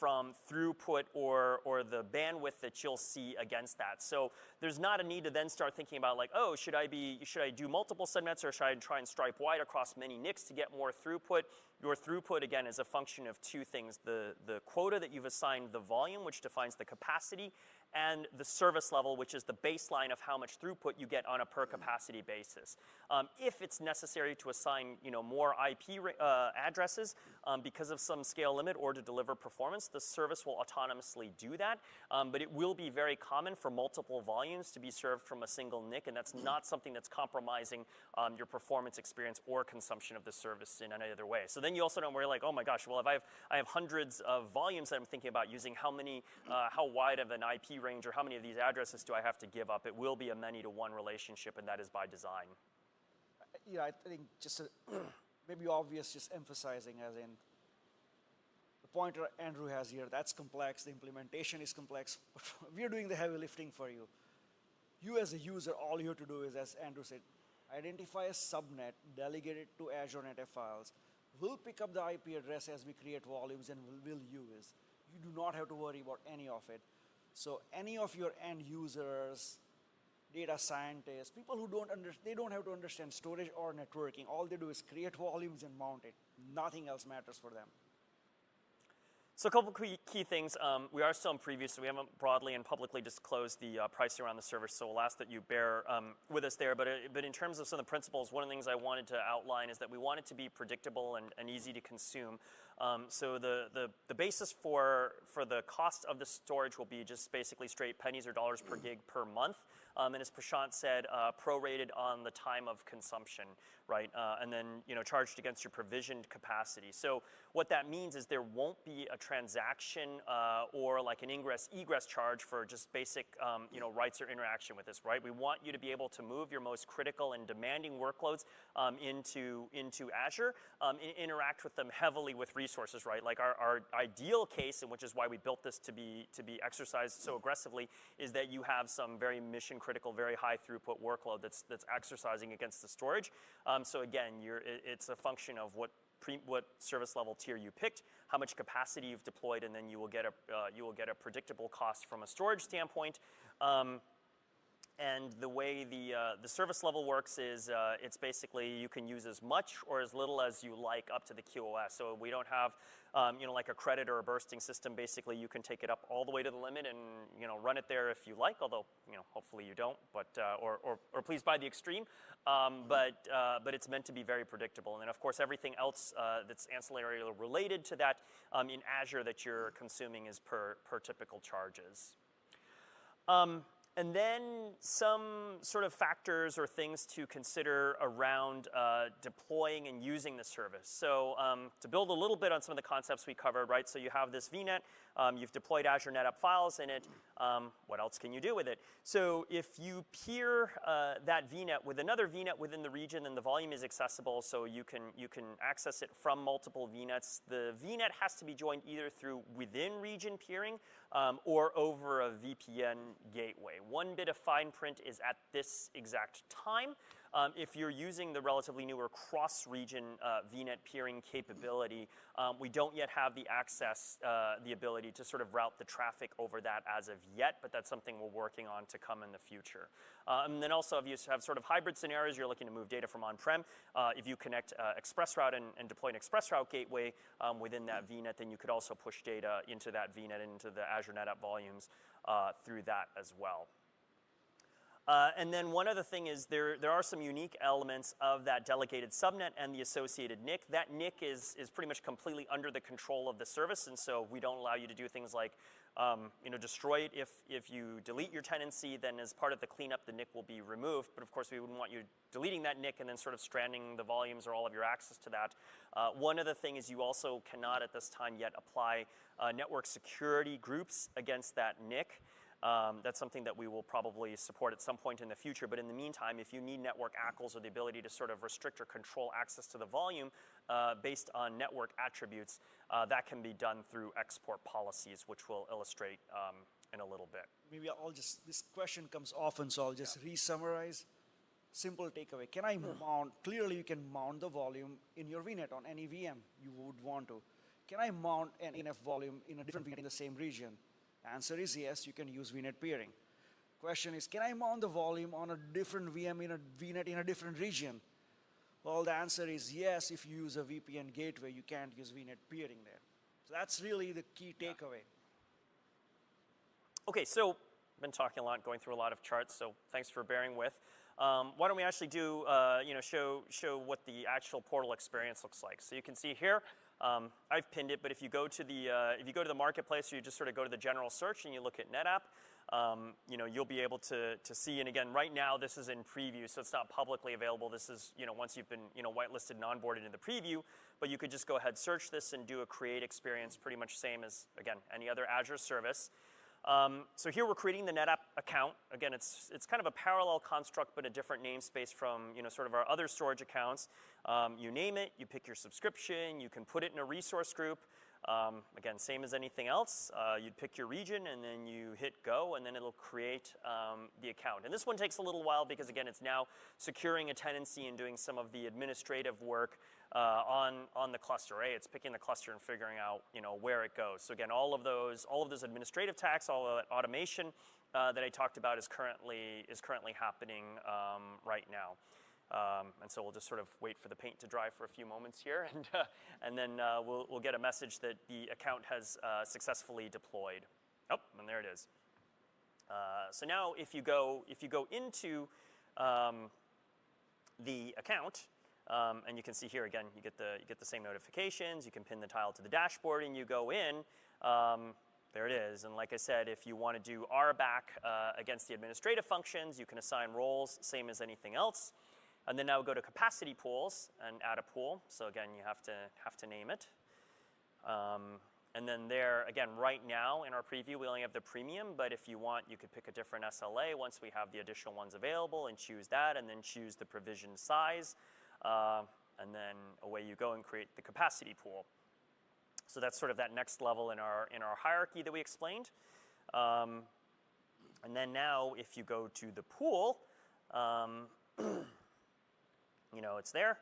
from throughput or the bandwidth that you'll see against that. So there's not a need to then start thinking about like, oh, should I do multiple subnets, or should I try and stripe wide across many NICs to get more throughput? Your throughput, again, is a function of two things: the quota that you've assigned the volume, which defines the capacity, and the service level, which is the baseline of how much throughput you get on a per capacity basis. If it's necessary to assign more IP addresses because of some scale limit or to deliver performance, the service will autonomously do that. But it will be very common for multiple volumes to be served from a single NIC, and that's not something that's compromising your performance experience or consumption of the service in any other way. So then you also don't worry like, oh my gosh, well, if I have hundreds of volumes that I'm thinking about using, how wide of an IP range or how many of these addresses do I have to give up? It will be a many-to-one relationship, and that is by design. Yeah, I think just maybe obvious, just emphasizing as in the pointer Andrew has here, that's complex, the implementation is complex, but we're doing the heavy lifting for you. You as a user, all you have to do is, as Andrew said, identify a subnet, delegate it to Azure NetApp Files. We'll pick up the IP address as we create volumes and we'll use. You do not have to worry about any of it. So any of your end users, data scientists, people who they don't have to understand storage or networking. All they do is create volumes and mount it. Nothing else matters for them. So a couple key things. We are still in preview, so we haven't broadly and publicly disclosed the pricing around the service, so we'll ask that you bear with us there. But in terms of some of the principles, one of the things I wanted to outline is that we want it to be predictable and easy to consume. So the basis for the cost of the storage will be just basically straight pennies or dollars per gig per month. And as Prashant said, prorated on the time of consumption, right? And then charged against your provisioned capacity. So what that means is there won't be a transaction or like an egress charge for just basic writes or interaction with this, right? We want you to be able to move your most critical and demanding workloads into Azure and interact with them heavily with resources, right? Like our ideal case, and which is why we built this to be exercised so aggressively, is that you have some very mission critical, very high throughput workload that's exercising against the storage. So again, it's a function of what what service level tier you picked, how much capacity you've deployed, and then you will get a predictable cost from a storage standpoint. And the way the service level works is it's basically you can use as much or as little as you like up to the QoS. So we don't have like a credit or a bursting system. Basically, you can take it up all the way to the limit and run it there if you like. Although hopefully you don't. But or please buy the extreme. But it's meant to be very predictable. And then of course everything else that's ancillary related to that in Azure that you're consuming is per typical charges. And then some sort of factors or things to consider around deploying and using the service. So to build a little bit on some of the concepts we covered, right? So you have this VNet, you've deployed Azure NetApp Files in it. What else can you do with it? So if you peer that VNet with another VNet within the region, then the volume is accessible, so you can access it from multiple VNets. The VNet has to be joined either through within region peering or over a VPN gateway. One bit of fine print is at this exact time. If you're using the relatively newer cross-region VNet peering capability, we don't yet have the access, the ability to sort of route the traffic over that as of yet, but that's something we're working on to come in the future. And then also if you have sort of hybrid scenarios, you're looking to move data from on-prem, if you connect ExpressRoute and deploy an ExpressRoute gateway within that VNet, then you could also push data into that VNet and into the Azure NetApp volumes through that as well. And then one other thing is there are some unique elements of that delegated subnet and the associated NIC. That NIC is pretty much completely under the control of the service, and so we don't allow you to do things like destroy it. If you delete your tenancy, then as part of the cleanup, the NIC will be removed. But of course, we wouldn't want you deleting that NIC and then sort of stranding the volumes or all of your access to that. One other thing is you also cannot at this time yet apply network security groups against that NIC. That's something that we will probably support at some point in the future. But in the meantime, if you need network ACLs or the ability to sort of restrict or control access to the volume based on network attributes, that can be done through export policies, which we'll illustrate in a little bit. Maybe this question comes often, so I'll just re-summarize. Simple takeaway. Can I mount, clearly you can mount the volume in your VNet on any VM you would want to. Can I mount an NF volume in a different VNet in the same region? Answer is yes, you can use VNet peering. Question is, can I mount the volume on a different VM in a VNet in a different region? Well, the answer is yes, if you use a VPN gateway, you can't use VNet peering there. So that's really the key takeaway. Okay, so I've been talking a lot, going through a lot of charts, so thanks for bearing with. Why don't we actually do, show what the actual portal experience looks like. So you can see here, I've pinned it, but if you go to the marketplace, or you just sort of go to the general search and you look at NetApp, you'll be able to see. And again, right now this is in preview, so it's not publicly available. This is once you've been whitelisted and onboarded in the preview. But you could just go ahead, search this, and do a create experience, pretty much same as again any other Azure service. So here we're creating the NetApp account. Again, it's kind of a parallel construct, but a different namespace from sort of our other storage accounts. You name it, you pick your subscription, you can put it in a resource group. Again, same as anything else. You'd pick your region and then you hit go, and then it'll create the account. And this one takes a little while because again, it's now securing a tenancy and doing some of the administrative work on the cluster. It's picking the cluster and figuring out where it goes. So again, all of those administrative tasks, all of that automation that I talked about is currently happening right now. And so we'll just sort of wait for the paint to dry for a few moments here, and then we'll get a message that the account has successfully deployed. Oh, and there it is. So now if you go into the account, and you can see here again, you get the same notifications. You can pin the tile to the dashboard, and you go in. There it is. And like I said, if you want to do RBAC against the administrative functions, you can assign roles, same as anything else. And then now go to capacity pools and add a pool. So again, you have to name it. And then there, again, right now in our preview, we only have the premium. But if you want, you could pick a different SLA once we have the additional ones available and choose that, and then choose the provision size. And then away you go and create the capacity pool. So that's sort of that next level in our hierarchy that we explained. And then now if you go to the pool, it's there.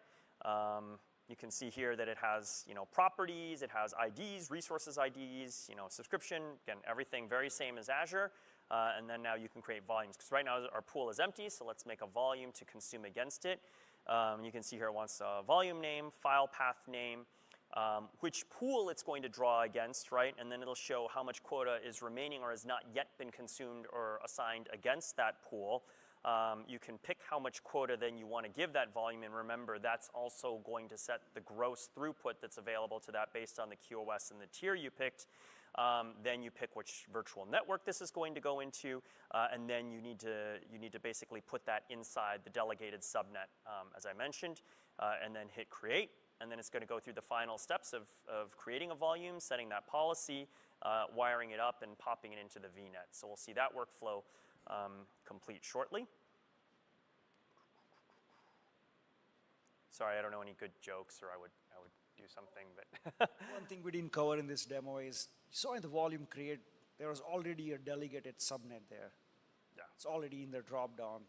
You can see here that it has, properties, it has IDs, resources IDs, subscription, again, everything very same as Azure. And then now you can create volumes, because right now our pool is empty, so let's make a volume to consume against it. You can see here it wants a volume name, file path name, which pool it's going to draw against, right? And then it'll show how much quota is remaining or has not yet been consumed or assigned against that pool. You can pick how much quota then you want to give that volume, and remember that's also going to set the gross throughput that's available to that based on the QoS and the tier you picked. Then you pick which virtual network this is going to go into, and then you need to basically put that inside the delegated subnet, as I mentioned, and then hit create. And then it's going to go through the final steps of creating a volume, setting that policy, wiring it up, and popping it into the VNet. So we'll see that workflow complete shortly. Sorry, I don't know any good jokes, or I would do something, but One thing we didn't cover in this demo is, you saw in the volume create, there was already a delegated subnet there. yeah. It's already in the dropdown.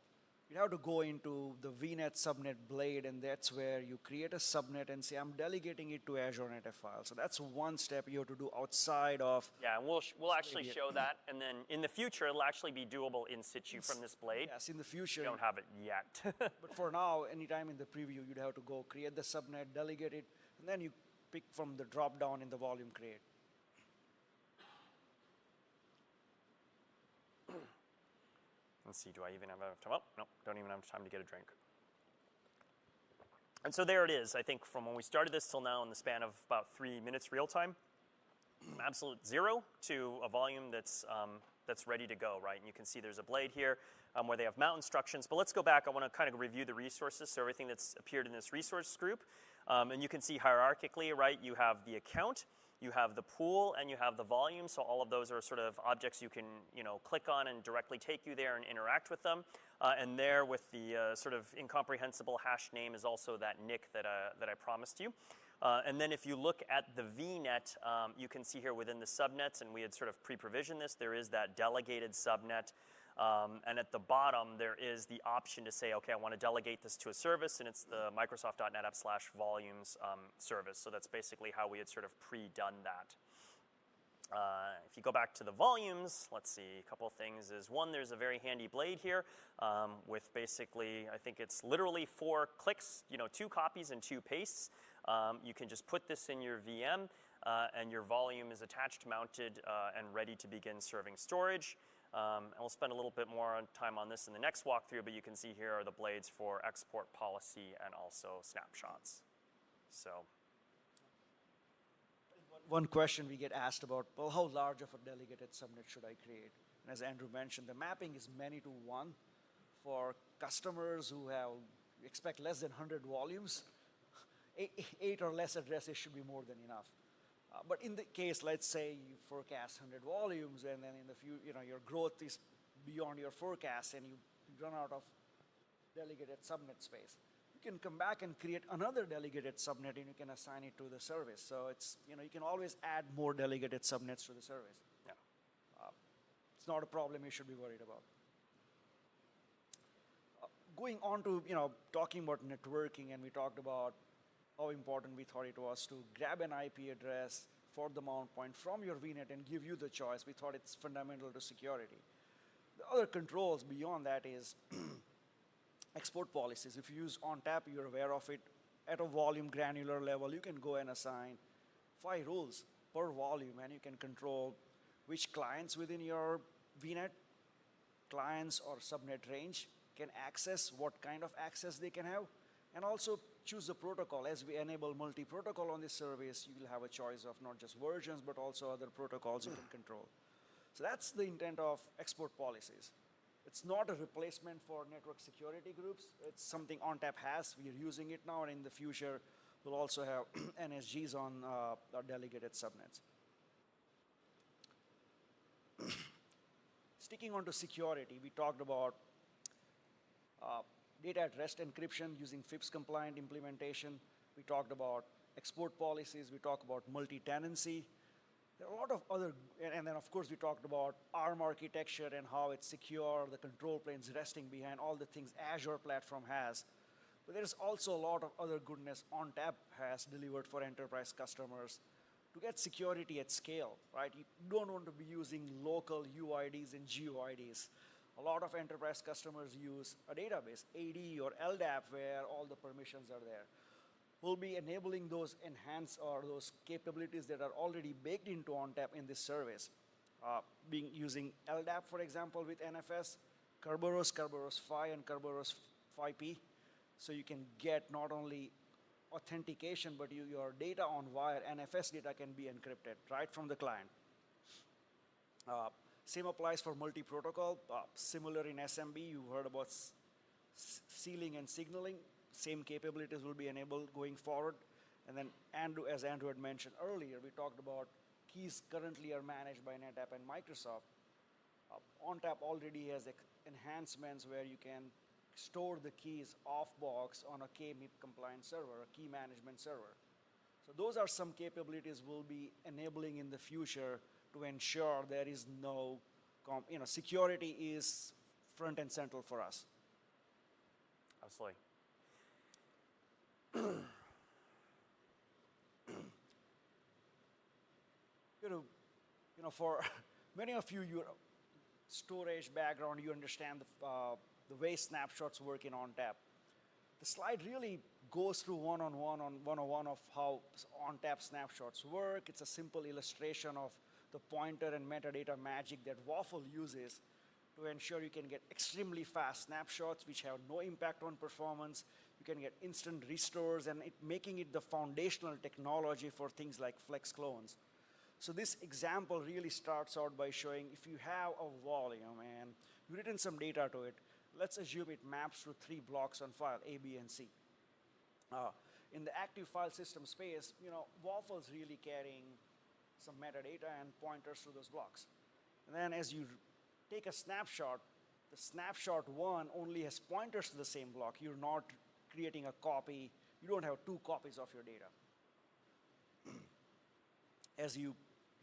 You have to go into the VNet subnet blade, and that's where you create a subnet and say, I'm delegating it to Azure NetApp Files. So that's one step you have to do outside of. Yeah, and we'll actually show that, and then in the future it'll actually be doable in situ from this blade. Yes, in the future. We don't have it yet. But for now, anytime in the preview, you'd have to go create the subnet, delegate it, and then you pick from the drop-down in the volume create. Let's see, do I even have enough time? Oh, no, don't even have time to get a drink. And so there it is. I think from when we started this till now in the span of about 3 minutes real time, absolute zero to a volume that's ready to go, right? And you can see there's a blade here where they have mount instructions. But let's go back. I want to kind of review the resources, so everything that's appeared in this resource group. And you can see hierarchically, right, you have the account, you have the pool, and you have the volume. So all of those are sort of objects you can, click on and directly take you there and interact with them. And there with the sort of incomprehensible hash name is also that NIC that I promised you. And then if you look at the VNet, you can see here within the subnets, and we had sort of pre-provisioned this, there is that delegated subnet. And at the bottom, there is the option to say, okay, I want to delegate this to a service, and it's the Microsoft.NetApp/volumes service. So that's basically how we had sort of pre-done that. If you go back to the volumes, let's see, a couple of things is, one, there's a very handy blade here with basically, I think it's literally 4 clicks, 2 copies and 2 pastes. You can just put this in your VM, and your volume is attached, mounted, and ready to begin serving storage. And we'll spend a little bit more time on this in the next walkthrough, but you can see here are the blades for export policy and also snapshots. So, one question we get asked about, well, how large of a delegated subnet should I create? And as Andrew mentioned, the mapping is many to one. For customers who expect less than 100 volumes, 8 or less addresses should be more than enough. But in the case, let's say you forecast 100 volumes, and then in the your growth is beyond your forecast, and you run out of delegated subnet space. You can come back and create another delegated subnet, and you can assign it to the service. So it's you can always add more delegated subnets to the service. yeah. It's not a problem you should be worried about. Going on to talking about networking, and we talked about how important we thought it was to grab an IP address for the mount point from your VNet and give you the choice. We thought it's fundamental to security. The other controls beyond that is export policies. If you use ONTAP, you're aware of it. At a volume granular level, you can go and assign 5 rules per volume, and you can control which clients within your VNet, clients or subnet range, can access, what kind of access they can have, and also choose the protocol. As we enable multi-protocol on this service, you will have a choice of not just versions, but also other protocols you can control. So that's the intent of export policies. It's not a replacement for network security groups. It's something ONTAP has. We are using it now, and in the future, we'll also have NSGs on our delegated subnets. Sticking on to security, we talked about data at rest encryption using FIPS compliant implementation. We talked about export policies. We talked about multi-tenancy. There are a lot of other, and then of course we talked about ARM architecture and how it's secure, the control planes resting behind all the things Azure platform has. But there's also a lot of other goodness ONTAP has delivered for enterprise customers to get security at scale, right? You don't want to be using local UIDs and GUIDs. A lot of enterprise customers use a database, AD or LDAP, where all the permissions are there. We'll be enabling those enhanced or those capabilities that are already baked into ONTAP in this service. Using LDAP, for example, with NFS, Kerberos, Kerberos Phi, and Kerberos Phi-P. So you can get not only authentication, but your data on wire, NFS data, can be encrypted right from the client. Same applies for multi-protocol. Similar in SMB, you heard about sealing and signaling. Same capabilities will be enabled going forward. And then, as Andrew had mentioned earlier, we talked about keys currently are managed by NetApp and Microsoft. ONTAP already has enhancements where you can store the keys off box on a KMIP compliant server, a key management server. So those are some capabilities we'll be enabling in the future to ensure there is no, security is front and central for us. Absolutely. For many of you, your storage background, you understand the way snapshots work in ONTAP. The slide really goes through one-on-one of how ONTAP snapshots work. It's a simple illustration of the pointer and metadata magic that Waffle uses to ensure you can get extremely fast snapshots which have no impact on performance. You can get instant restores, and making it the foundational technology for things like flex clones. So this example really starts out by showing if you have a volume and you've written some data to it, let's assume it maps to 3 blocks on file, A, B, and C. In the active file system space, Waffle's really carrying some metadata and pointers to those blocks. And then as you take a snapshot, the snapshot 1 only has pointers to the same block. You're not creating a copy. You don't have 2 copies of your data. As you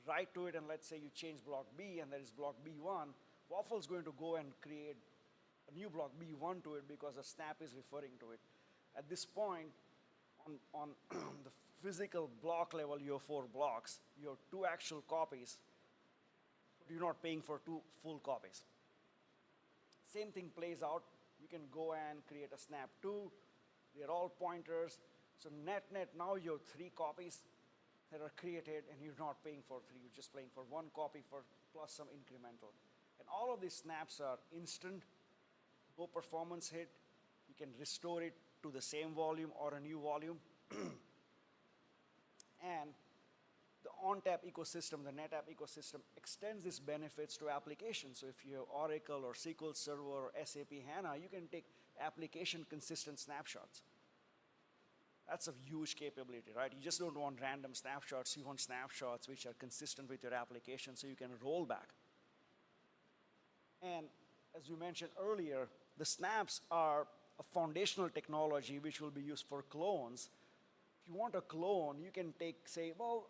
write to it, and let's say you change block B, and there is block B1, Waffle's going to go and create a new block B1 to it because a snap is referring to it. At this point, on the physical block level, you have 4 blocks. You have 2 actual copies. You're not paying for 2 full copies. Same thing plays out. You can go and create a snap 2. They're all pointers. So net, now you have 3 copies that are created, and you're not paying for 3. You're just paying for 1 copy plus some incremental. And all of these snaps are instant, no performance hit. You can restore it to the same volume or a new volume. And the ONTAP ecosystem, the NetApp ecosystem, extends these benefits to applications. So if you have Oracle or SQL Server or SAP HANA, you can take application consistent snapshots. That's a huge capability, right? You just don't want random snapshots. You want snapshots which are consistent with your application so you can roll back. And as we mentioned earlier, the snaps are a foundational technology which will be used for clones. If you want a clone, you can say, well,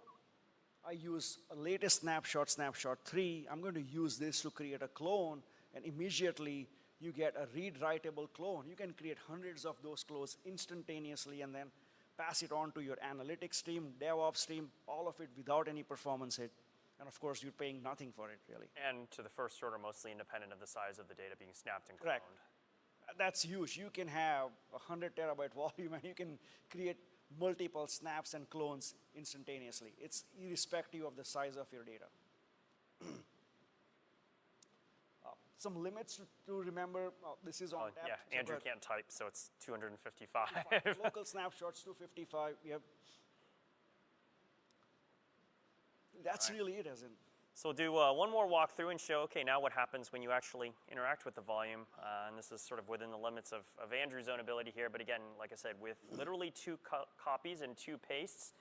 I use a latest snapshot, snapshot 3. I'm going to use this to create a clone, and immediately you get a read-writable clone. You can create hundreds of those clones instantaneously and then pass it on to your analytics team, DevOps team, all of it without any performance hit. And of course, you're paying nothing for it, really. And to the first order, mostly independent of the size of the data being snapped and cloned. Correct. That's huge. You can have a 100 terabyte volume, and you can create multiple snaps and clones instantaneously. It's irrespective of the size of your data. Some limits to remember. This is on tap. Yeah, Andrew can't type, so it's 255. Local snapshots, 255. Yep. That's really it, as in. So we'll do one more walkthrough and show, okay, now what happens when you actually interact with the volume. And this is sort of within the limits of Andrew's own ability here. But again, like I said, with literally 2 copies and 2 pastes,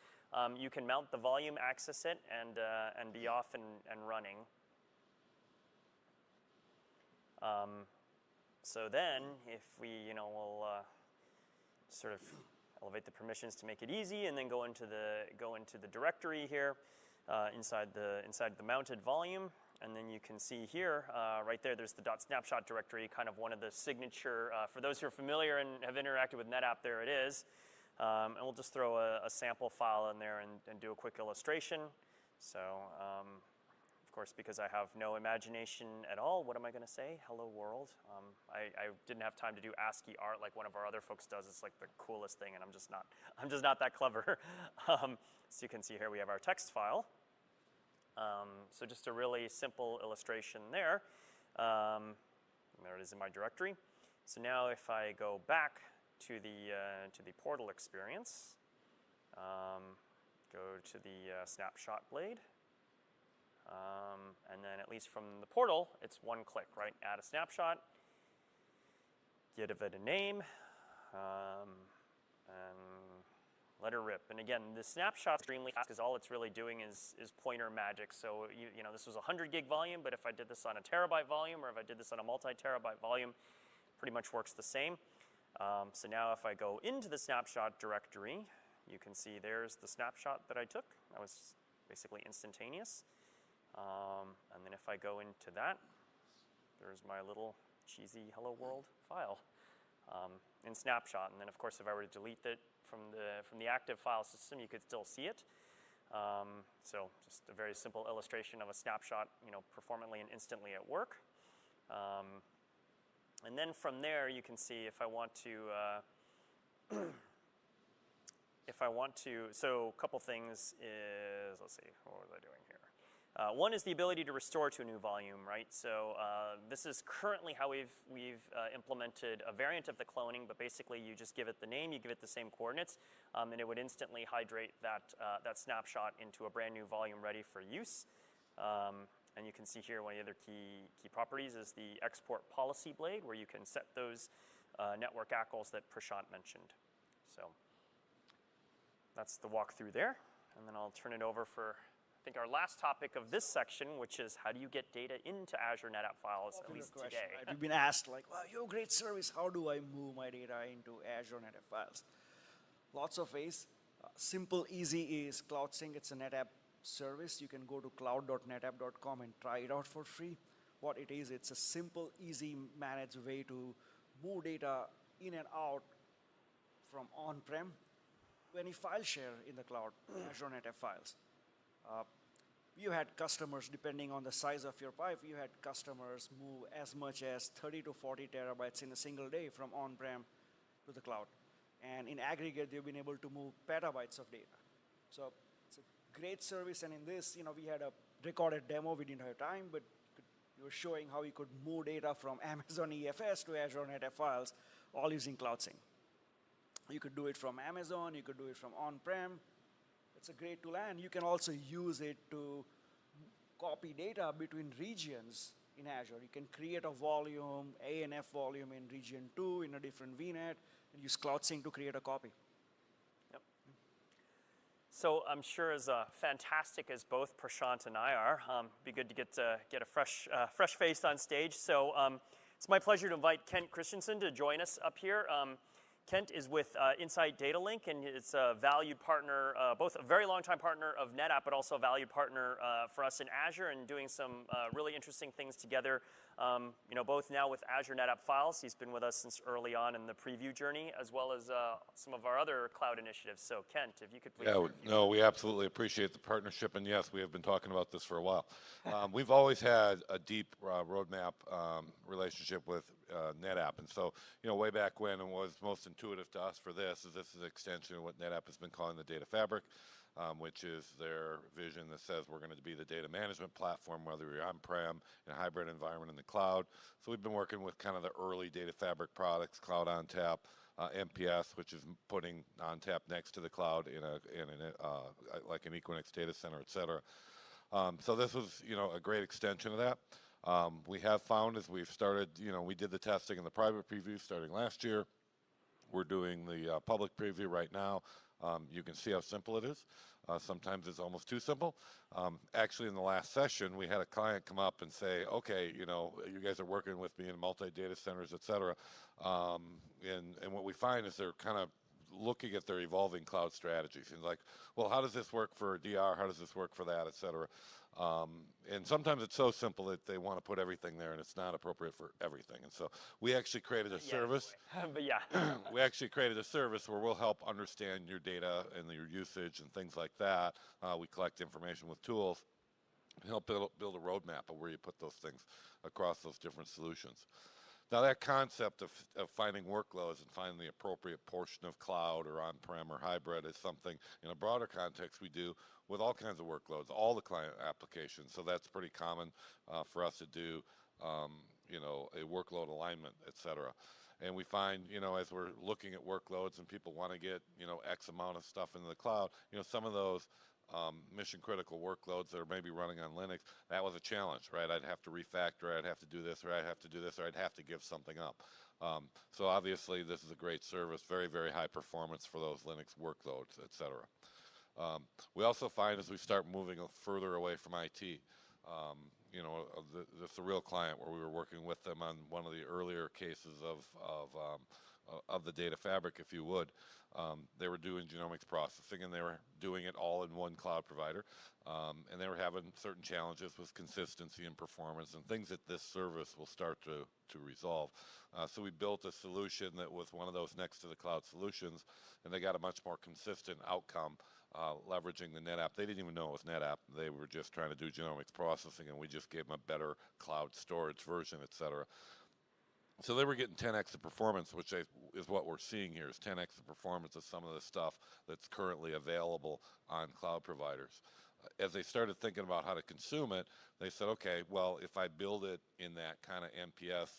you can mount the volume, access it, and be off and running. So then, if we, we'll sort of elevate the permissions to make it easy, and then go into the directory here inside the mounted volume, And then you can see here, right there's the .snapshot directory, kind of one of the signature, for those who are familiar and have interacted with NetApp, there it is. And we'll just throw a sample file in there and do a quick illustration. So, of course, because I have no imagination at all, what am I going to say? Hello world. I didn't have time to do ASCII art like one of our other folks does. It's like the coolest thing, and I'm just not that clever. So you can see here we have our text file. So just a really simple illustration there. There it is in my directory. So now if I go back to the portal experience, go to the snapshot blade, and then at least from the portal, it's one click, right? Add a snapshot, give it a name, and let her rip. And again, the snapshot's extremely fast because all it's really doing is pointer magic. So you know, this was a 100 gig volume, but if I did this on a terabyte volume or if I did this on a multi-terabyte volume, pretty much works the same. So now if I go into the snapshot directory, you can see there's the snapshot that I took. That was basically instantaneous. And then if I go into that, there's my little cheesy hello world file in snapshot. And then of course if I were to delete it from the active file system, you could still see it. So just a very simple illustration of a snapshot, you know, performantly and instantly at work. And then from there, you can see if I want to, so a couple things is, let's see, what was I doing here? One is the ability to restore to a new volume, right? So this is currently how we've implemented a variant of the cloning, but basically you just give it the name, you give it the same coordinates, and it would instantly hydrate that snapshot into a brand new volume ready for use. And you can see here one of the other key properties is the export policy blade, where you can set those network ACLs that Prashant mentioned. So that's the walkthrough there. And then I'll turn it over for, I think, our last topic of this section, which is how do you get data into Azure NetApp Files, at least today. Right? We've been asked, like, wow, you have a great service. How do I move my data into Azure NetApp Files? Lots of ways. Simple, easy is Cloud Sync. It's a NetApp service. You can go to cloud.netapp.com and try it out for free. What it is, it's a simple, easy, managed way to move data in and out from on-prem to any file share in the cloud, Azure NetApp Files. You had customers, depending on the size of your pipe, you had customers move as much as 30 to 40 terabytes in a single day from on-prem to the cloud. And in aggregate, they've been able to move petabytes of data. So it's a great service, and in this, you know, we had a recorded demo. We didn't have time, but we were showing how you could move data from Amazon EFS to Azure NetApp Files, all using Cloud Sync. You could do it from Amazon, you could do it from on-prem. It's a great tool, and you can also use it to copy data between regions in Azure. You can create a volume, ANF volume in region 2 in a different VNet, and use Cloud Sync to create a copy. So I'm sure as fantastic as both Prashant and I are, be good to get a fresh face on stage. So it's my pleasure to invite Kent Christensen to join us up here. Kent is with Insight Data Link, and it's a valued partner, both a very long-time partner of NetApp, but also a valued partner for us in Azure, and doing some really interesting things together. You know, both now with Azure NetApp Files. He's been with us since early on in the preview journey, as well as some of our other cloud initiatives. So, Kent, if you could please. Yeah, no, we absolutely appreciate the partnership, and yes, we have been talking about this for a while. We've always had a deep roadmap relationship with NetApp, and so, you know, way back when, it was most intuitive to us for this is an extension of what NetApp has been calling the data fabric, which is their vision that says we're going to be the data management platform, whether you're on-prem, in a hybrid environment, in the cloud. So we've been working with kind of the early data fabric products, Cloud ONTAP, MPS, which is putting ONTAP next to the cloud in like an Equinix data center, et cetera. So this was, you know, a great extension of that. We have found as we've started, you know, we did the testing in the private preview starting last year. We're doing the public preview right now. You can see how simple it is. Sometimes it's almost too simple. Actually, in the last session, we had a client come up and say, okay, you know, you guys are working with me in multi-data centers, et cetera. And what we find is they're kind of looking at their evolving cloud strategies and like, well, how does this work for DR? How does this work for that, et cetera? And sometimes it's so simple that they want to put everything there and it's not appropriate for everything. And so we actually created a service. But yeah. We actually created a service where we'll help understand your data and your usage and things like that. We collect information with tools and help build a roadmap of where you put those things across those different solutions. Now that concept of finding workloads and finding the appropriate portion of cloud or on-prem or hybrid is something in a broader context we do with all kinds of workloads, all the client applications. So that's pretty common for us to do, you know, a workload alignment, et cetera. And we find, you know, as we're looking at workloads and people want to get, you know, X amount of stuff into the cloud, you know, some of those mission critical workloads that are maybe running on Linux, that was a challenge, right? I'd have to refactor, I'd have to do this, or I'd have to do this, or I'd have to give something up. So obviously this is a great service, very, very high performance for those Linux workloads, et cetera. We also find as we start moving further away from IT, you know, that's a real client where we were working with them on one of the earlier cases of the data fabric, if you would. They were doing genomics processing and they were doing it all in one cloud provider. And they were having certain challenges with consistency and performance and things that this service will start to resolve. So we built a solution that was one of those next to the cloud solutions, and they got a much more consistent outcome leveraging the NetApp. They didn't even know it was NetApp. They were just trying to do genomics processing, and we just gave them a better cloud storage version, et cetera. So they were getting 10x the performance, which is what we're seeing here, is 10x the performance of some of the stuff that's currently available on cloud providers. As they started thinking about how to consume it, they said, okay, well, if I build it in that kind of MPS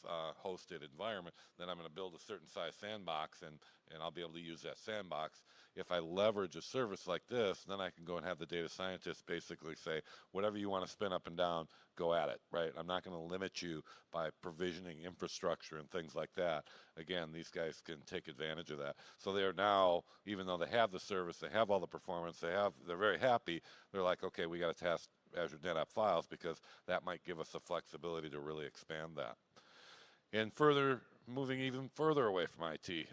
hosted environment, then I'm going to build a certain size sandbox and I'll be able to use that sandbox. If I leverage a service like this, then I can go and have the data scientists basically say, whatever you want to spin up and down, go at it, right? I'm not going to limit you by provisioning infrastructure and things like that. Again, these guys can take advantage of that. So they are now, even though they have the service, they have all the performance, they're very happy, they're like, okay, we got to test Azure NetApp Files because that might give us the flexibility to really expand that. And further, moving even further away from IT,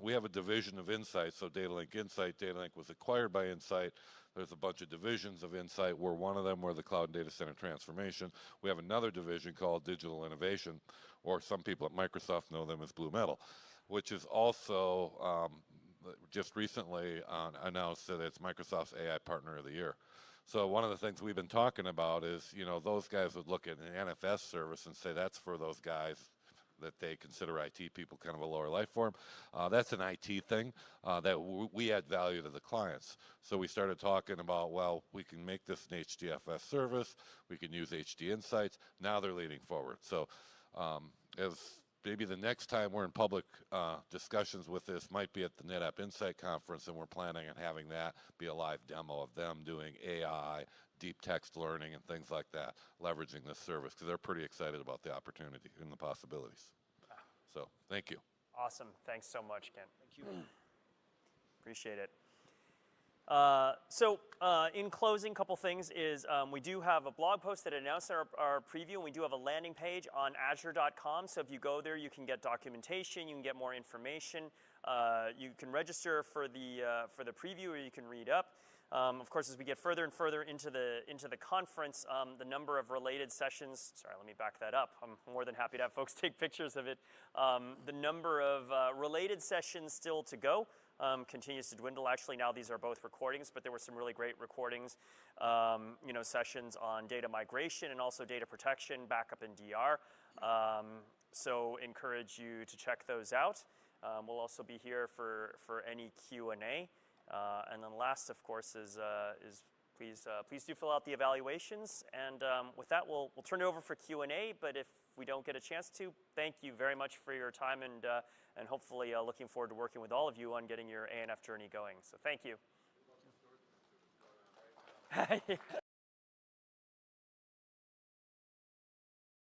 we have a division of Insight, so DataLink Insight. DataLink was acquired by Insight. There's a bunch of divisions of Insight. We're one of them. We're the Cloud and Data Center Transformation. We have another division called Digital Innovation, or some people at Microsoft know them as Blue Metal, which is also just recently announced that it's Microsoft's AI Partner of the Year. So one of the things we've been talking about is, you know, those guys would look at an NFS service and say that's for those guys that they consider IT people kind of a lower life form. That's an IT thing that we add value to the clients. So we started talking about, well, we can make this an HDFS service. We can use HD Insights. Now they're leaning forward. So as maybe the next time we're in public discussions with this might be at the NetApp Insight Conference, and we're planning on having that be a live demo of them doing AI, deep text learning, and things like that, leveraging this service, because they're pretty excited about the opportunity and the possibilities. So thank you. Awesome. Thanks so much, Ken. Thank you. Appreciate it. In closing, a couple things is we do have a blog post that announced our preview, and we do have a landing page on Azure.com. So if you go there, you can get documentation, you can get more information. You can register for the preview, or you can read up. Of course, as we get further and further into the conference, the number of related sessions. Sorry, let me back that up. I'm more than happy to have folks take pictures of it. The number of related sessions still to go. Continues to dwindle. Actually, now these are both recordings, but there were some really great recordings, sessions on data migration and also data protection, backup, and DR. So encourage you to check those out. We'll also be here for any Q&A. And then last, of course, is please do fill out the evaluations. And with that, we'll turn it over for Q&A. But if we don't get a chance to, thank you very much for your time, and hopefully looking forward to working with all of you on getting your ANF journey going. So thank you.